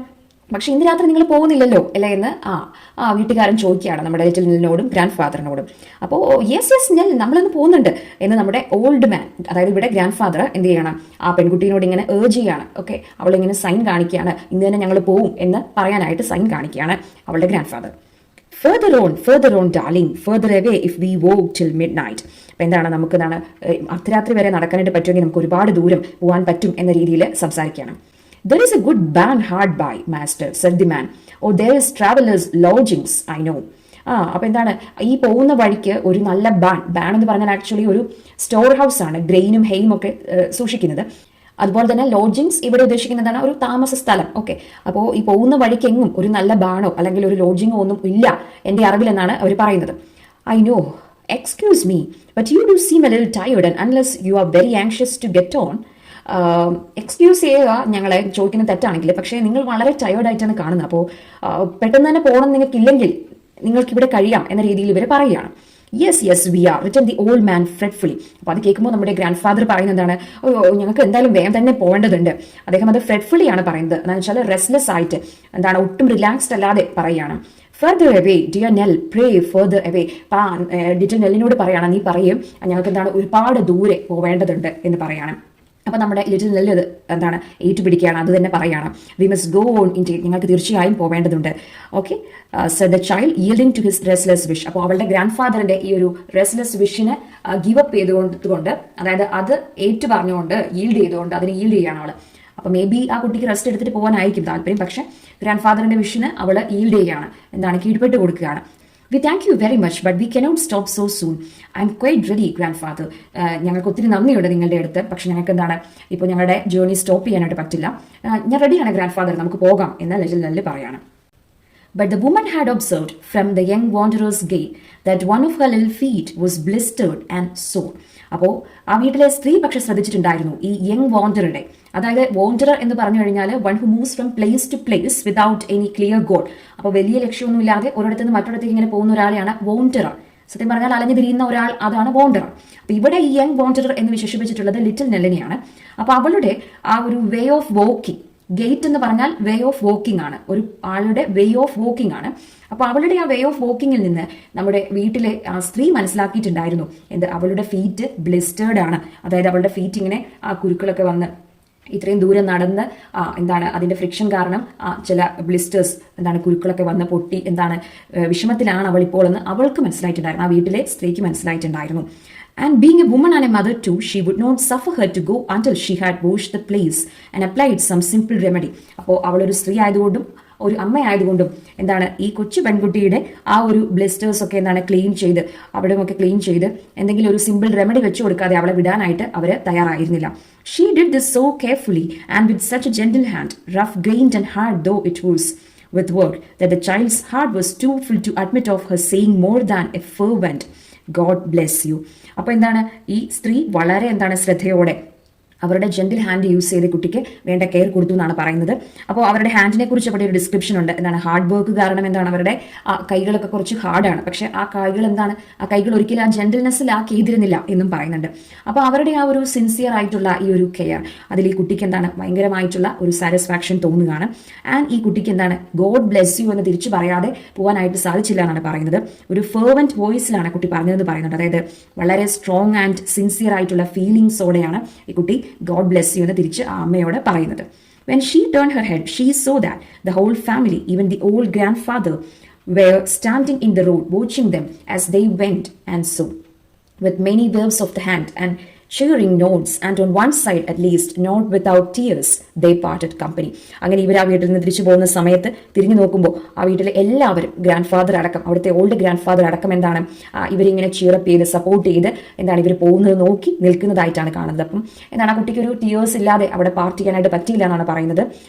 പക്ഷെ ഇന്ന് രാത്രി നിങ്ങൾ പോകുന്നില്ലല്ലോ അല്ലേ എന്ന് വീട്ടുകാരൻ ചോദിക്കുകയാണ് നമ്മുടെ ലിറ്റിൽ നെല്ലിനോടും ഗ്രാൻഡ് ഫാദറിനോടും. അപ്പോൾ യെസ് നെൽ, നമ്മളിന്ന് പോകുന്നുണ്ട് എന്ന് നമ്മുടെ ഓൾഡ് മാൻ, അതായത് ഇവിടെ ഗ്രാൻഡ് ഫാദർ എന്ത് ചെയ്യണം, ആ പെൺകുട്ടീനോട് ഇങ്ങനെ ഏർജ് ചെയ്യാണ്. ഓക്കെ, അവളിങ്ങനെ സൈൻ കാണിക്കുകയാണ്, ഇന്ന് തന്നെ ഞങ്ങൾ പോവും എന്ന് പറയാനായിട്ട് സൈൻ കാണിക്കുകയാണ് അവളുടെ grand father. Further on, darling, further away if we walk till midnight. അപ്പോൾ എന്താണ് നമുക്കെന്താണ് അർദ്ധരാത്രി വരെ നടക്കാനായിട്ട് പറ്റുമെങ്കിൽ നമുക്ക് ഒരുപാട് ദൂരം പോകാൻ പറ്റും എന്ന രീതിയിൽ സംസാരിക്കുകയാണ്. There is a good barn hard by, master, said the man. Oh, there is travelers' lodgings, I know. അപ്പൊ എന്താണ്, ഈ പോകുന്ന വഴിക്ക് ഒരു നല്ല ബാൻ എന്ന് പറഞ്ഞാൽ ആക്ച്വലി ഒരു സ്റ്റോർ ഹൗസ് ആണ്, ഗ്രെയിനും ഹെയും ഒക്കെ സൂക്ഷിക്കുന്നത്. അതുപോലെ തന്നെ ലോഡ്ജിങ്സ് ഇവിടെ ഉദ്ദേശിക്കുന്നതാണ് ഒരു താമസ സ്ഥലം. ഓക്കെ, അപ്പോൾ ഈ പോകുന്ന വഴിക്കെങ്ങും ഒരു നല്ല ബാണോ അല്ലെങ്കിൽ ഒരു ലോഡ്ജിങ്ങോ ഒന്നും ഇല്ല എൻ്റെ അറിവിൽ എന്നാണ് അവർ പറയുന്നത്. I know, excuse me, but you do seem a little tired and unless you are very anxious to get on. Excuse ചെയ്യുക ഞങ്ങളെ ചോദിക്കുന്ന തെറ്റാണെങ്കിൽ, പക്ഷേ നിങ്ങൾ വളരെ ടയേർഡായിട്ടാണ് കാണുന്നത്. അപ്പോൾ പെട്ടെന്ന് തന്നെ പോകണം നിങ്ങൾക്കില്ലെങ്കിൽ നിങ്ങൾക്കിവിടെ കഴിയാം എന്ന രീതിയിൽ ഇവർ പറയുകയാണ്. Yes yes we are, returned the old man fretfully. അപ്പോൾ അത് കേൾക്കുമ്പോൾ നമ്മുടെ ഗ്രാൻഡ് ഫാദർ പറയുന്നത് എന്താണ്, ഞങ്ങൾക്ക് എന്തായാലും വേഗം തന്നെ പോകേണ്ടതുണ്ട്. അദ്ദേഹം അത് ഫ്രെഡ്ഫുള്ളി ആണ് പറയുന്നത്. എന്താണെന്ന് വെച്ചാൽ റെസ്റ്റ്ലെസ് ആയിട്ട്, എന്താണ് ഒട്ടും റിലാക്സ്ഡ് അല്ലാതെ പറയുകയാണ്. ഫർദർ എവേ ഡിയർ നെൽ, പ്രേ ഫർദർ എവേ. ലിറ്റിൽ നെല്ലിനോട് പറയാണ്, നീ പറയും ഞങ്ങൾക്ക് എന്താണ് ഒരുപാട് ദൂരെ പോവേണ്ടതുണ്ട് എന്ന് പറയാണ്. അപ്പൊ നമ്മുടെ ലിറ്റിൽ നെല്ല് എന്താണ് ഏറ്റുപിടിക്കുകയാണ്, അത് തന്നെ പറയാണ്. We must go on indeed, ഞങ്ങൾക്ക് തീർച്ചയായും പോവേണ്ടതുണ്ട്. Okay, said the child yielding to his restless wish. അപ്പോൾ അവളുടെ ഗ്രാൻഡ് ഫാദറിന്റെ ഈ ഒരു റെസ്റ്റ്ലെസ് വിഷിനെ ഗിവ് അപ്പ് ചെയ്തുകൊണ്ട്, അതായത് അത് ഏറ്റു പറഞ്ഞുകൊണ്ട്, ഈൽഡ് ചെയ്തുകൊണ്ട്, അതിന് ഈൽഡ് ചെയ്യാണ് അവള്. അപ്പൊ മേ ബി ആ കുട്ടിക്ക് റെസ്റ്റ് എടുത്തിട്ട് പോകാനായിരിക്കും താല്പര്യം, പക്ഷെ ഗ്രാൻഡ് ഫാദറിന്റെ വിഷിന് അവള് ഈൽഡ് ചെയ്യുകയാണ്, എന്താണ് കീഴ്പ്പെട്ട് കൊടുക്കുകയാണ്. We thank you very much, but we cannot stop so soon. I am quite ready, grandfather. ഞങ്ങൾക്ക് ഒത്തിരി നന്ദിയുണ്ട് നിങ്ങളുടെ അടുത്ത്, പക്ഷെ ഞങ്ങൾക്ക് എന്താണ് ഇപ്പോൾ ഞങ്ങളുടെ ജേർണി സ്റ്റോപ്പ് ചെയ്യാനായിട്ട് പറ്റില്ല. ഞാൻ റെഡിയാണ് ഗ്രാൻഡ് ഫാദർ, നമുക്ക് പോകാം എന്ന് ലിറ്റിൽ നെല്ല് പറയാണ്. But the woman had observed from the young wanderer's gait that one of her little feet was blistered and sore. അപ്പോൾ ആ വീട്ടിലെ സ്ത്രീ പക്ഷെ ശ്രദ്ധിച്ചിട്ടുണ്ടായിരുന്നു ഈ യങ് വോണ്ടറുടെ, അതായത് വോണ്ടറർ എന്ന് പറഞ്ഞു കഴിഞ്ഞാൽ one who moves from place to place without any clear goal. അപ്പോൾ വലിയ ലക്ഷ്യമൊന്നുമില്ലാതെ ഒരിടത്ത് നിന്ന് മറ്റൊരിടത്തേക്ക് ഇങ്ങനെ പോകുന്ന ഒരാളെയാണ് വോണ്ടറർ. സത്യം പറഞ്ഞാൽ അലഞ്ഞു തിരിയുന്ന ഒരാൾ, അതാണ് വോണ്ടറർ. അപ്പൊ ഇവിടെ ഈ യങ് വോണ്ടറർ എന്ന് വിശേഷിപ്പിച്ചിട്ടുള്ളത് ലിറ്റിൽ നെല്ലിനെയാണ്. അപ്പൊ അവളുടെ ആ ഒരു വേ ഓഫ് വോക്കിംഗ്, ഗേറ്റ് എന്ന് പറഞ്ഞാൽ വേ ഓഫ് വോക്കിംഗ് ആണ്, ഒരു ആളുടെ വേ ഓഫ് വോക്കിംഗ് ആണ്. അപ്പൊ അവളുടെ ആ വേ ഓഫ് വോക്കിങ്ങിൽ നിന്ന് നമ്മുടെ വീട്ടിലെ ആ സ്ത്രീ മനസ്സിലാക്കിയിട്ടുണ്ടായിരുന്നു എന്ത്, അവളുടെ ഫീറ്റ് ബ്ലിസ്റ്റേർഡ് ആണ്. അതായത് അവളുടെ ഫീറ്റ് ഇങ്ങനെ ആ കുരുക്കളൊക്കെ വന്ന് ഇത്രയും ദൂരം നടന്ന് എന്താണ് അതിന്റെ ഫ്രിക്ഷൻ കാരണം ചില ബ്ലിസ്റ്റേഴ്സ്, എന്താണ് കുരുക്കളൊക്കെ വന്ന് പൊട്ടി, എന്താണ് വിഷമത്തിലാണ് അവൾ ഇപ്പോൾ എന്ന് അവൾക്ക് മനസ്സിലായിട്ടുണ്ടായിരുന്നു, ആ വീട്ടിലെ സ്ത്രീക്ക് മനസ്സിലായിട്ടുണ്ടായിരുന്നു. And being a woman and a mother too, she would not suffer her to go until she had washed the place and applied some simple remedy. അപ്പോൾ അവളൊരു സ്ത്രീ ആയതുകൊണ്ടും ഒരു അമ്മയായതുകൊണ്ടും എന്താണ് ഈ കൊച്ചു പെൺകുട്ടിയുടെ ആ ഒരു ബ്ലിസ്റ്റേഴ്സ് ഒക്കെ എന്താണ് ക്ലീൻ ചെയ്ത്, അവിടെയൊക്കെ ക്ലീൻ ചെയ്ത് എന്തെങ്കിലും ഒരു സിമ്പിൾ റെമഡി വെച്ചു കൊടുക്കാതെ അവളെ വിടാനായിട്ട് അവർ തയ്യാറായിരുന്നില്ല. She did this so carefully and with such a gentle hand, rough grained and hard though it was with work, that the child's heart was too full to admit of her saying more than a fervent God bless you. അപ്പോൾ എന്താണ് ഈ സ്ത്രീ വളരെ എന്താണ് ശ്രദ്ധയോടെ അവരുടെ gentle hand use ചെയ്ത് കുട്ടിക്ക് വേണ്ട കെയർ കൊടുത്തു എന്നാണ് പറയുന്നത്. അപ്പോൾ അവരുടെ ഹാൻഡിനെ കുറിച്ച് അവിടെ ഒരു ഡിസ്ക്രിപ്ഷൻ ഉണ്ട്. എന്താണ് ഹാർഡ് വർക്ക് കാരണം എന്താണ് അവരുടെ കൈകളൊക്കെ കുറച്ച് ഹാർഡാണ്, പക്ഷെ ആ കൈകൾ എന്താണ് ആ കൈകൾ ഒരിക്കലും ആ ജെന്റിൽനെസ്സിലാക്കി ചെയ്തിരുന്നില്ല എന്നും പറയുന്നുണ്ട്. അപ്പോൾ അവരുടെ ആ ഒരു സിൻസിയർ ആയിട്ടുള്ള ഈ ഒരു കെയർ, അതിൽ ഈ കുട്ടിക്ക് എന്താണ് ഭയങ്കരമായിട്ടുള്ള ഒരു സാറ്റിസ്ഫാക്ഷൻ തോന്നുകയാണ്. ആൻഡ് ഈ കുട്ടിക്ക് എന്താണ് ഗോഡ് ബ്ലെസ് യു എന്ന് തിരിച്ചു പറയാതെ പോകാനായിട്ട് സാധിച്ചില്ല എന്നാണ് പറയുന്നത്. ഒരു ഫെർവന്റ് വോയിസിലാണ് കുട്ടി പറഞ്ഞതെന്ന് പറയുന്നുണ്ട്. അതായത് വളരെ സ്ട്രോങ് ആൻഡ് സിൻസിയർ ആയിട്ടുള്ള ഫീലിങ്സോടെയാണ് ഈ കുട്ടി God bless you എന്ന് തിരിച്ച് ആ അമ്മയോട് പറയുന്നത്. When she turned her head, she saw that the whole family, even the old grandfather, were standing in the road watching them as they went and so, with many waves of the hand and cheering nods, and on one side at least, not without tears, they parted company. അങ്ങനെ ഇവർ ആ വീട്ടിൽ നിന്ന് തിരിച്ചു പോകുന്ന സമയത്ത് തിരിഞ്ഞു നോക്കുമ്പോൾ ആ വീട്ടിലെ എല്ലാവരും, ഗ്രാൻഡ് ഫാദർ അടക്കം, അവിടുത്തെ ഓൾഡ് ഗ്രാൻഡ് ഫാദർ അടക്കം എന്താണ് ഇവരിങ്ങനെ ചീറപ്പ് ചെയ്ത് സപ്പോർട്ട് ചെയ്ത് എന്താണ് ഇവർ പോകുന്നത് നോക്കി നിൽക്കുന്നതായിട്ടാണ് കാണുന്നത്. അപ്പം എന്താണ് ആ കുട്ടിക്ക് ഒരു ടീയേഴ്സ് ഇല്ലാതെ അവിടെ പാർട്ട് ചെയ്യാനായിട്ട് പറ്റിയില്ല എന്നാണ് പറയുന്നത്.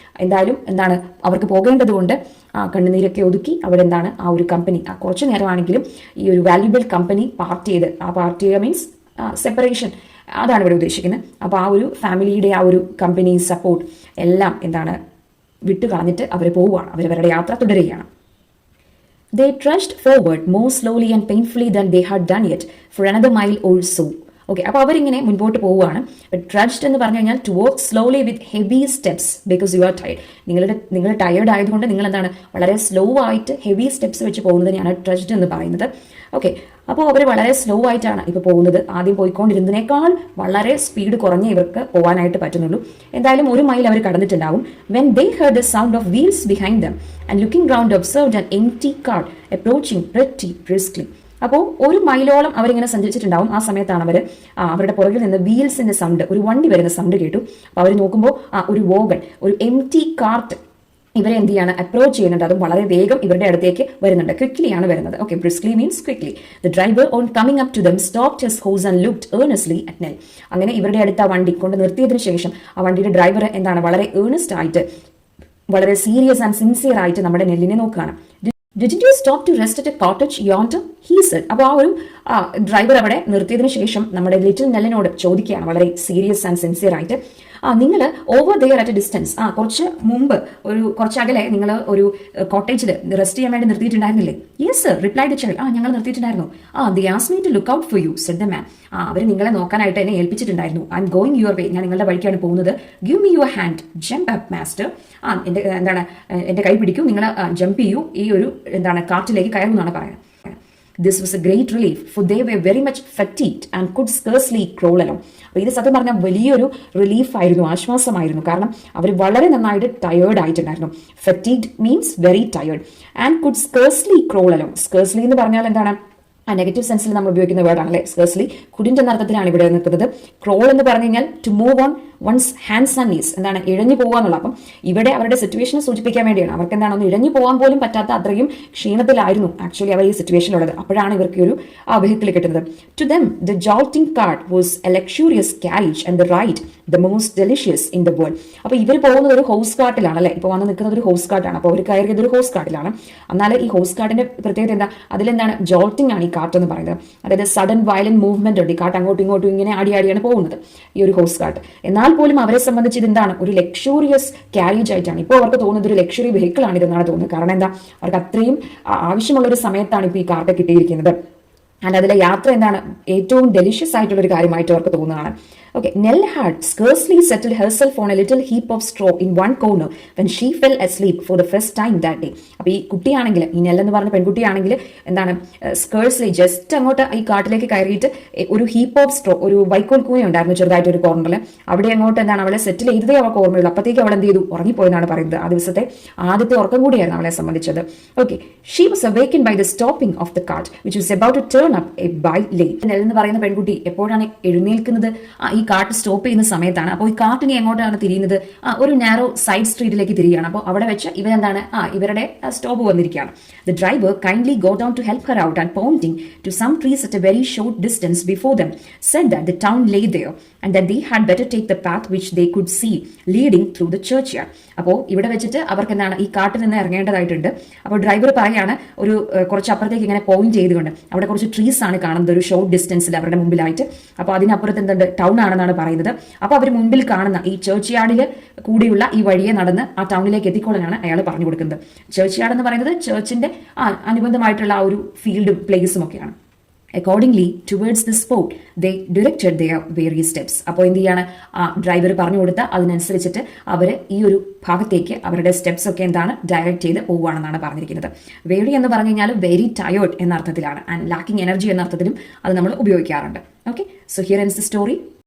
എന്തായാലും എന്താണ് അവർക്ക് പോകേണ്ടത് കൊണ്ട് കണ്ണുനീരൊക്കെ ഒതുക്കി അവിടെ എന്താണ് ആ ഒരു കമ്പനി കുറച്ചു നേരമാണെങ്കിലും ഈ ഒരു വാല്യുബിൾ കമ്പനി പാർട്ട് ചെയ്ത്, ആ പാർട്ട് ചെയ്യുക മീൻസ് സെപ്പറേഷൻ, അതാണ് ഇവിടെ ഉദ്ദേശിക്കുന്നത്. അപ്പോൾ ആ ഒരു ഫാമിലിയുടെ ആ ഒരു കമ്പനി സപ്പോർട്ട് എല്ലാം എന്താണ് വിട്ടു കളഞ്ഞിട്ട് അവർ പോവുകയാണ്, അവരവരുടെ യാത്ര തുടരുകയാണ്. They trudged forward more slowly and painfully than they had done yet for another mile or so. Okay, അപ്പോൾ അവരിങ്ങനെ മുൻപോട്ട് പോവുകയാണ്. ട്രഡ്ജ്ഡ് എന്ന് പറഞ്ഞു കഴിഞ്ഞാൽ to walk slowly with heavy steps because you are tired. നിങ്ങൾ ടയേർഡ് ആയതുകൊണ്ട് നിങ്ങൾ എന്താണ് വളരെ സ്ലോ ആയിട്ട് ഹെവി സ്റ്റെപ്സ് വെച്ച് പോകുന്നതിനെയാണ് ട്രഡ്ജ്ഡ് എന്ന് പറയുന്നത്. ഓക്കെ, അപ്പോൾ അവർ വളരെ സ്ലോ ആയിട്ടാണ് ഇപ്പോൾ പോകുന്നത്. ആദ്യം പോയിക്കൊണ്ടിരുന്നതിനേക്കാൾ വളരെ സ്പീഡ് കുറഞ്ഞേ ഇവർക്ക് പോകാനായിട്ട് പറ്റുന്നുള്ളൂ. എന്തായാലും ഒരു മൈൽ അവർ കടന്നിട്ടുണ്ടാവും. When they heard the sound of wheels behind them and looking round observed an empty cart approaching pretty briskly. അപ്പോൾ ഒരു മൈലോളം അവരിങ്ങനെ സഞ്ചരിച്ചിട്ടുണ്ടാവും. ആ സമയത്താണ് അവർ അവരുടെ പുറകിൽ നിന്ന് വീൽസിന്റെ സൗണ്ട്, ഒരു വണ്ടി വരുന്ന സൗണ്ട് കേട്ടു. അപ്പോൾ അവർ നോക്കുമ്പോൾ ഒരു വോഗൺ, ഒരു എംപ്റ്റി കാർട്ട് ഇവരെ എന്ത് ചെയ്യാണ്, അപ്രോച്ച് ചെയ്യുന്നുണ്ട്. അതും വളരെ വേഗം ഇവരുടെ അടുത്തേക്ക് വരുന്നുണ്ട്. ക്വിക്ലി ആണ് വരുന്നത്. Okay, briskly means quickly. The driver on coming up to them stopped his horse and looked earnestly at Nell. അങ്ങനെ ഇവരുടെ അടുത്ത് ആ വണ്ടി കൊണ്ട് നിർത്തിയതിനു ശേഷം ആ വണ്ടിയുടെ ഡ്രൈവർ എന്താണ്, വളരെ ഏർണസ്റ്റ് ആയിട്ട്, വളരെ സീരിയസ് ആൻഡ് സിൻസിയർ ആയിട്ട് നമ്മുടെ നെല്ലിനെ നോക്കുകയാണ്. Didn't you stop to rest at a cottage yonder? He said. അപ്പോൾ ആ ഒരു ഡ്രൈവർ അവിടെ നിർത്തിയതിനു ശേഷം നമ്മുടെ ലിറ്റിൽ നെല്ലിനോട് ചോദിക്കുകയാണ് വളരെ സീരിയസ് ആൻഡ് സിൻസിയർ ആയിട്ട്, നിങ്ങൾ over there at a distance, കുറച്ച് മുമ്പ് കുറച്ച് അകലെ നിങ്ങൾ ഒരു കോട്ടേജിൽ റെസ്റ്റ് ചെയ്യാൻ വേണ്ടി നിർത്തിയിട്ടുണ്ടായിരുന്നില്ലേ? Yes sir, replied the child. ഞങ്ങൾ നിർത്തിയിട്ടുണ്ടായിരുന്നു. They asked me to look out for you, said the man. അവർ നിങ്ങളെ നോക്കാനായിട്ട് എന്നെ ഏൽപ്പിച്ചിട്ടുണ്ടായിരുന്നു. I am going your way, ഞാൻ നിങ്ങളുടെ വഴിക്കാണ് പോകുന്നത്. Give me your hand, jump up master. എൻ്റെ കൈ പിടിക്കൂ, നിങ്ങൾ ജംപ് ചെയ്യൂ, ഈ ഒരു കാട്ടിലേക്ക് കയറും എന്നാണ് പറയുന്നത്. This was a great relief, for they were very much fatigued and could scarcely crawl along. അപ്പോൾ ഇത് സത്യം പറഞ്ഞാൽ വലിയൊരു റിലീഫ് ആയിരുന്നു, ആശ്വാസമായിരുന്നു. കാരണം അവർ വളരെ നന്നായിട്ട് ടയേർഡ് ആയിട്ടുണ്ടായിരുന്നു. ഫറ്റീഗ്ഡ് means very tired and could scarcely crawl along. Scarcely എന്ന് പറഞ്ഞാൽ എന്താണ്, ആ നെഗറ്റീവ് സെൻസിൽ നമ്മൾ ഉപയോഗിക്കുന്ന വേർഡാണ് അല്ലേ. സ്കേഴ്സ്ലി കുഡിൻ്റെ എന്ന അർത്ഥത്തിലാണ് ഇവിടെ നിൽക്കുന്നത്. ക്രോൾ എന്ന് പറഞ്ഞു കഴിഞ്ഞാൽ to move on one's hands and knees, എന്താണ്, ഇഴഞ്ഞു പോകുക എന്നുള്ള. അപ്പം ഇവിടെ അവരുടെ സിറ്റുവേഷനെ സൂചിപ്പിക്കാൻ വേണ്ടിയാണ്. അവർക്ക് എന്താണ്, ഒന്ന് ഇഴഞ്ഞു പോകാൻ പോലും പറ്റാത്ത അത്രയും ക്ഷീണത്തിലായിരുന്നു ആക്ച്വലി അവർ ഈ സിറ്റുവേഷനിലുള്ളത്. അപ്പോഴാണ് ഇവർക്ക് ഒരു വെഹിക്കിൾ കിട്ടുന്നത്. To them the jolting cart was a luxurious carriage and the ride the most delicious in the world. അപ്പോൾ ഇവർ പോകുന്നത് ഒരു ഹൗസ് കാർട്ടിലാണ് അല്ലേ. ഇപ്പോൾ വന്ന് നിൽക്കുന്നത് ഒരു ഹൗസ് കാർട്ടാണ്. അപ്പോൾ അവർ കയറിയത് ഒരു ഹൗസ് കാർട്ടിലാണ്. എന്നാൽ ഈ ഹൗസ് കാർട്ടിന്റെ പ്രത്യേകത എന്താ, അതിലെന്താണ്, ജോൾട്ടിംഗ് ആണ് ഈ കാർട്ട് എന്ന് പറയുന്നത്. അതായത് സഡൻ വയലന്റ് മൂവ്മെന്റ് ഉണ്ട്. ഈ കാർട്ട് അങ്ങോട്ടും ഇങ്ങോട്ടും ഇങ്ങനെ ആടിയാണ് പോകുന്നത്, ഈ ഒരു ഹൗസ് കാർട്ട്. എന്നാൽ പോലും അവരെ സംബന്ധിച്ച് ഇതെന്താണ്, ഒരു ലക്ഷൂറിയസ് കാരിയേജ് ആയിട്ടാണ് ഇപ്പോൾ അവർക്ക് തോന്നുന്നത്. ഒരു ലക്ഷറി വെഹിക്കിൾ ആണ് ഇതെന്നാണ് തോന്നുന്നത്. കാരണം എന്താ, അവർക്ക് അത്രയും ആവശ്യമുള്ള ഒരു സമയത്താണ് ഇപ്പോൾ ഈ കാർട്ട് കിട്ടിയിരിക്കുന്നത്. ആൻഡ് അതിലെ യാത്ര എന്താണ്, ഏറ്റവും ഡെലിഷ്യസ് ആയിട്ടുള്ള ഒരു കാര്യമായിട്ട് അവർക്ക് തോന്നുകയാണ്. Okay, Nell had scarcely settled herself on a little heap of straw in one corner when she fell asleep for the first time that day. അപ്പോൾ ഈ കുട്ടിയാണെങ്കിൽ, ഈ നെൽ എന്ന് പറഞ്ഞ പെൺകുട്ടിയാണെങ്കിൽ എന്താണ്, സ്കേഴ്സ്ലി ജസ്റ്റ് അങ്ങോട്ട് ഈ കാട്ടിലേക്ക് കയറിയിട്ട് ഒരു ഹീപ്പ് ഓഫ് സ്ട്രോ, ഒരു വൈക്കോൽ കൂന ഉണ്ടായിരുന്നു ചെറുതായിട്ട് ഒരു കോർണറിൽ, അവിടെ അങ്ങോട്ട് എന്താണ് അവളെ സെറ്റിൽ ചെയ്തതേ അവൾക്ക് ഓർമ്മയുള്ളൂ. അപ്പോഴത്തേക്ക് അവൾ എന്ത് ചെയ്തു, ഉറങ്ങിപ്പോയെന്നാണ് പറയുന്നത്. ആ ദിവസത്തെ ആദ്യത്തെ ഉറക്കം കൂടിയായിരുന്നു അവളെ സംബന്ധിച്ചത്. Okay, she was awakened by the stopping of the cart which was about to turn up a by lane. നെൽ എന്ന് പറയുന്ന പെൺകുട്ടി എപ്പോഴാണ് എഴുന്നേൽക്കുന്നത്, ഈ കാർട്ട് സ്റ്റോപ്പ് ചെയ്യുന്ന സമയത്താണ്. അപ്പോൾ ഈ കാർട്ടിനെ എങ്ങോട്ടാണ് തിരിയുന്നത്, ഒരു നാരോ സൈഡ് സ്ട്രീറ്റിലേക്ക് തിരിയുകയാണ്. അപ്പോൾ അവിടെ വെച്ച് ഇവരെന്താണ്, ഇവരുടെ സ്റ്റോപ്പ് വന്നിരിക്കുകയാണ്. The driver kindly go down to help her out and pointing to some trees at a very short distance before them said that the town lay there and that they had better take the path which they could see leading through the churchyard. അപ്പോൾ ഇവിടെ വെച്ചിട്ട് അവർക്ക് എന്താണ്, ഈ കാട്ടിൽ നിന്ന് ഇറങ്ങേണ്ടതായിട്ടുണ്ട്. അപ്പോൾ driver പറയാണ്, ഒരു കുറച്ച് അപ്പുറത്തേക്ക് ഇങ്ങനെ പോയിന്റ് ചെയ്തുകൊണ്ട്, അവിടെ കുറച്ച് ട്രീസ് ആണ് കാണുന്നത് ഒരു ഷോർട്ട് ഡിസ്റ്റൻസിൽ അവരുടെ മുമ്പിലായിട്ട്. അപ്പോൾ അതിനപ്പുറത്ത് എന്തുണ്ട്, ടൗൺ ആണെന്നാണ് പറയുന്നത്. അപ്പോൾ അവർ മുൻപിൽ കാണുന്ന ഈ ചർച്ച് യാർഡിൽ കൂടിയുള്ള ഈ വഴിയെ നടന്ന് ആ ടൗണിലേക്ക് എത്തിക്കൊള്ളാനാണ് അയാൾ പറഞ്ഞു കൊടുക്കുന്നത്. ചർച്ച് യാർഡ് എന്ന് പറയുന്നത് ചർച്ചിന്റെ അനുബന്ധമായിട്ടുള്ള ആ ഒരു ഫീൽഡും പ്ലേസും ഒക്കെയാണ്. Accordingly, towards the spot, they directed their various steps. അപ്പോൾ എന്ത് ചെയ്യാണ്, ഡ്രൈവർ പറഞ്ഞു കൊടുത്ത അതിനനുസരിച്ചിട്ട് അവർ ഈ ഒരു ഭാഗത്തേക്ക് അവരുടെ സ്റ്റെപ്സ് ഒക്കെ എന്താണ് ഡയറക്റ്റ് ചെയ്ത് പോവുകയാണെന്നാണ് പറഞ്ഞിരിക്കുന്നത്. വെരി എന്ന് പറഞ്ഞു കഴിഞ്ഞാൽ വെരി ടയേർഡ് എന്ന അർത്ഥത്തിലാണ്, ആൻഡ് ലാക്കിംഗ് എനർജി എന്ന അർത്ഥത്തിലും അത് നമ്മൾ ഉപയോഗിക്കാറുണ്ട്. Okay, so here ends the story.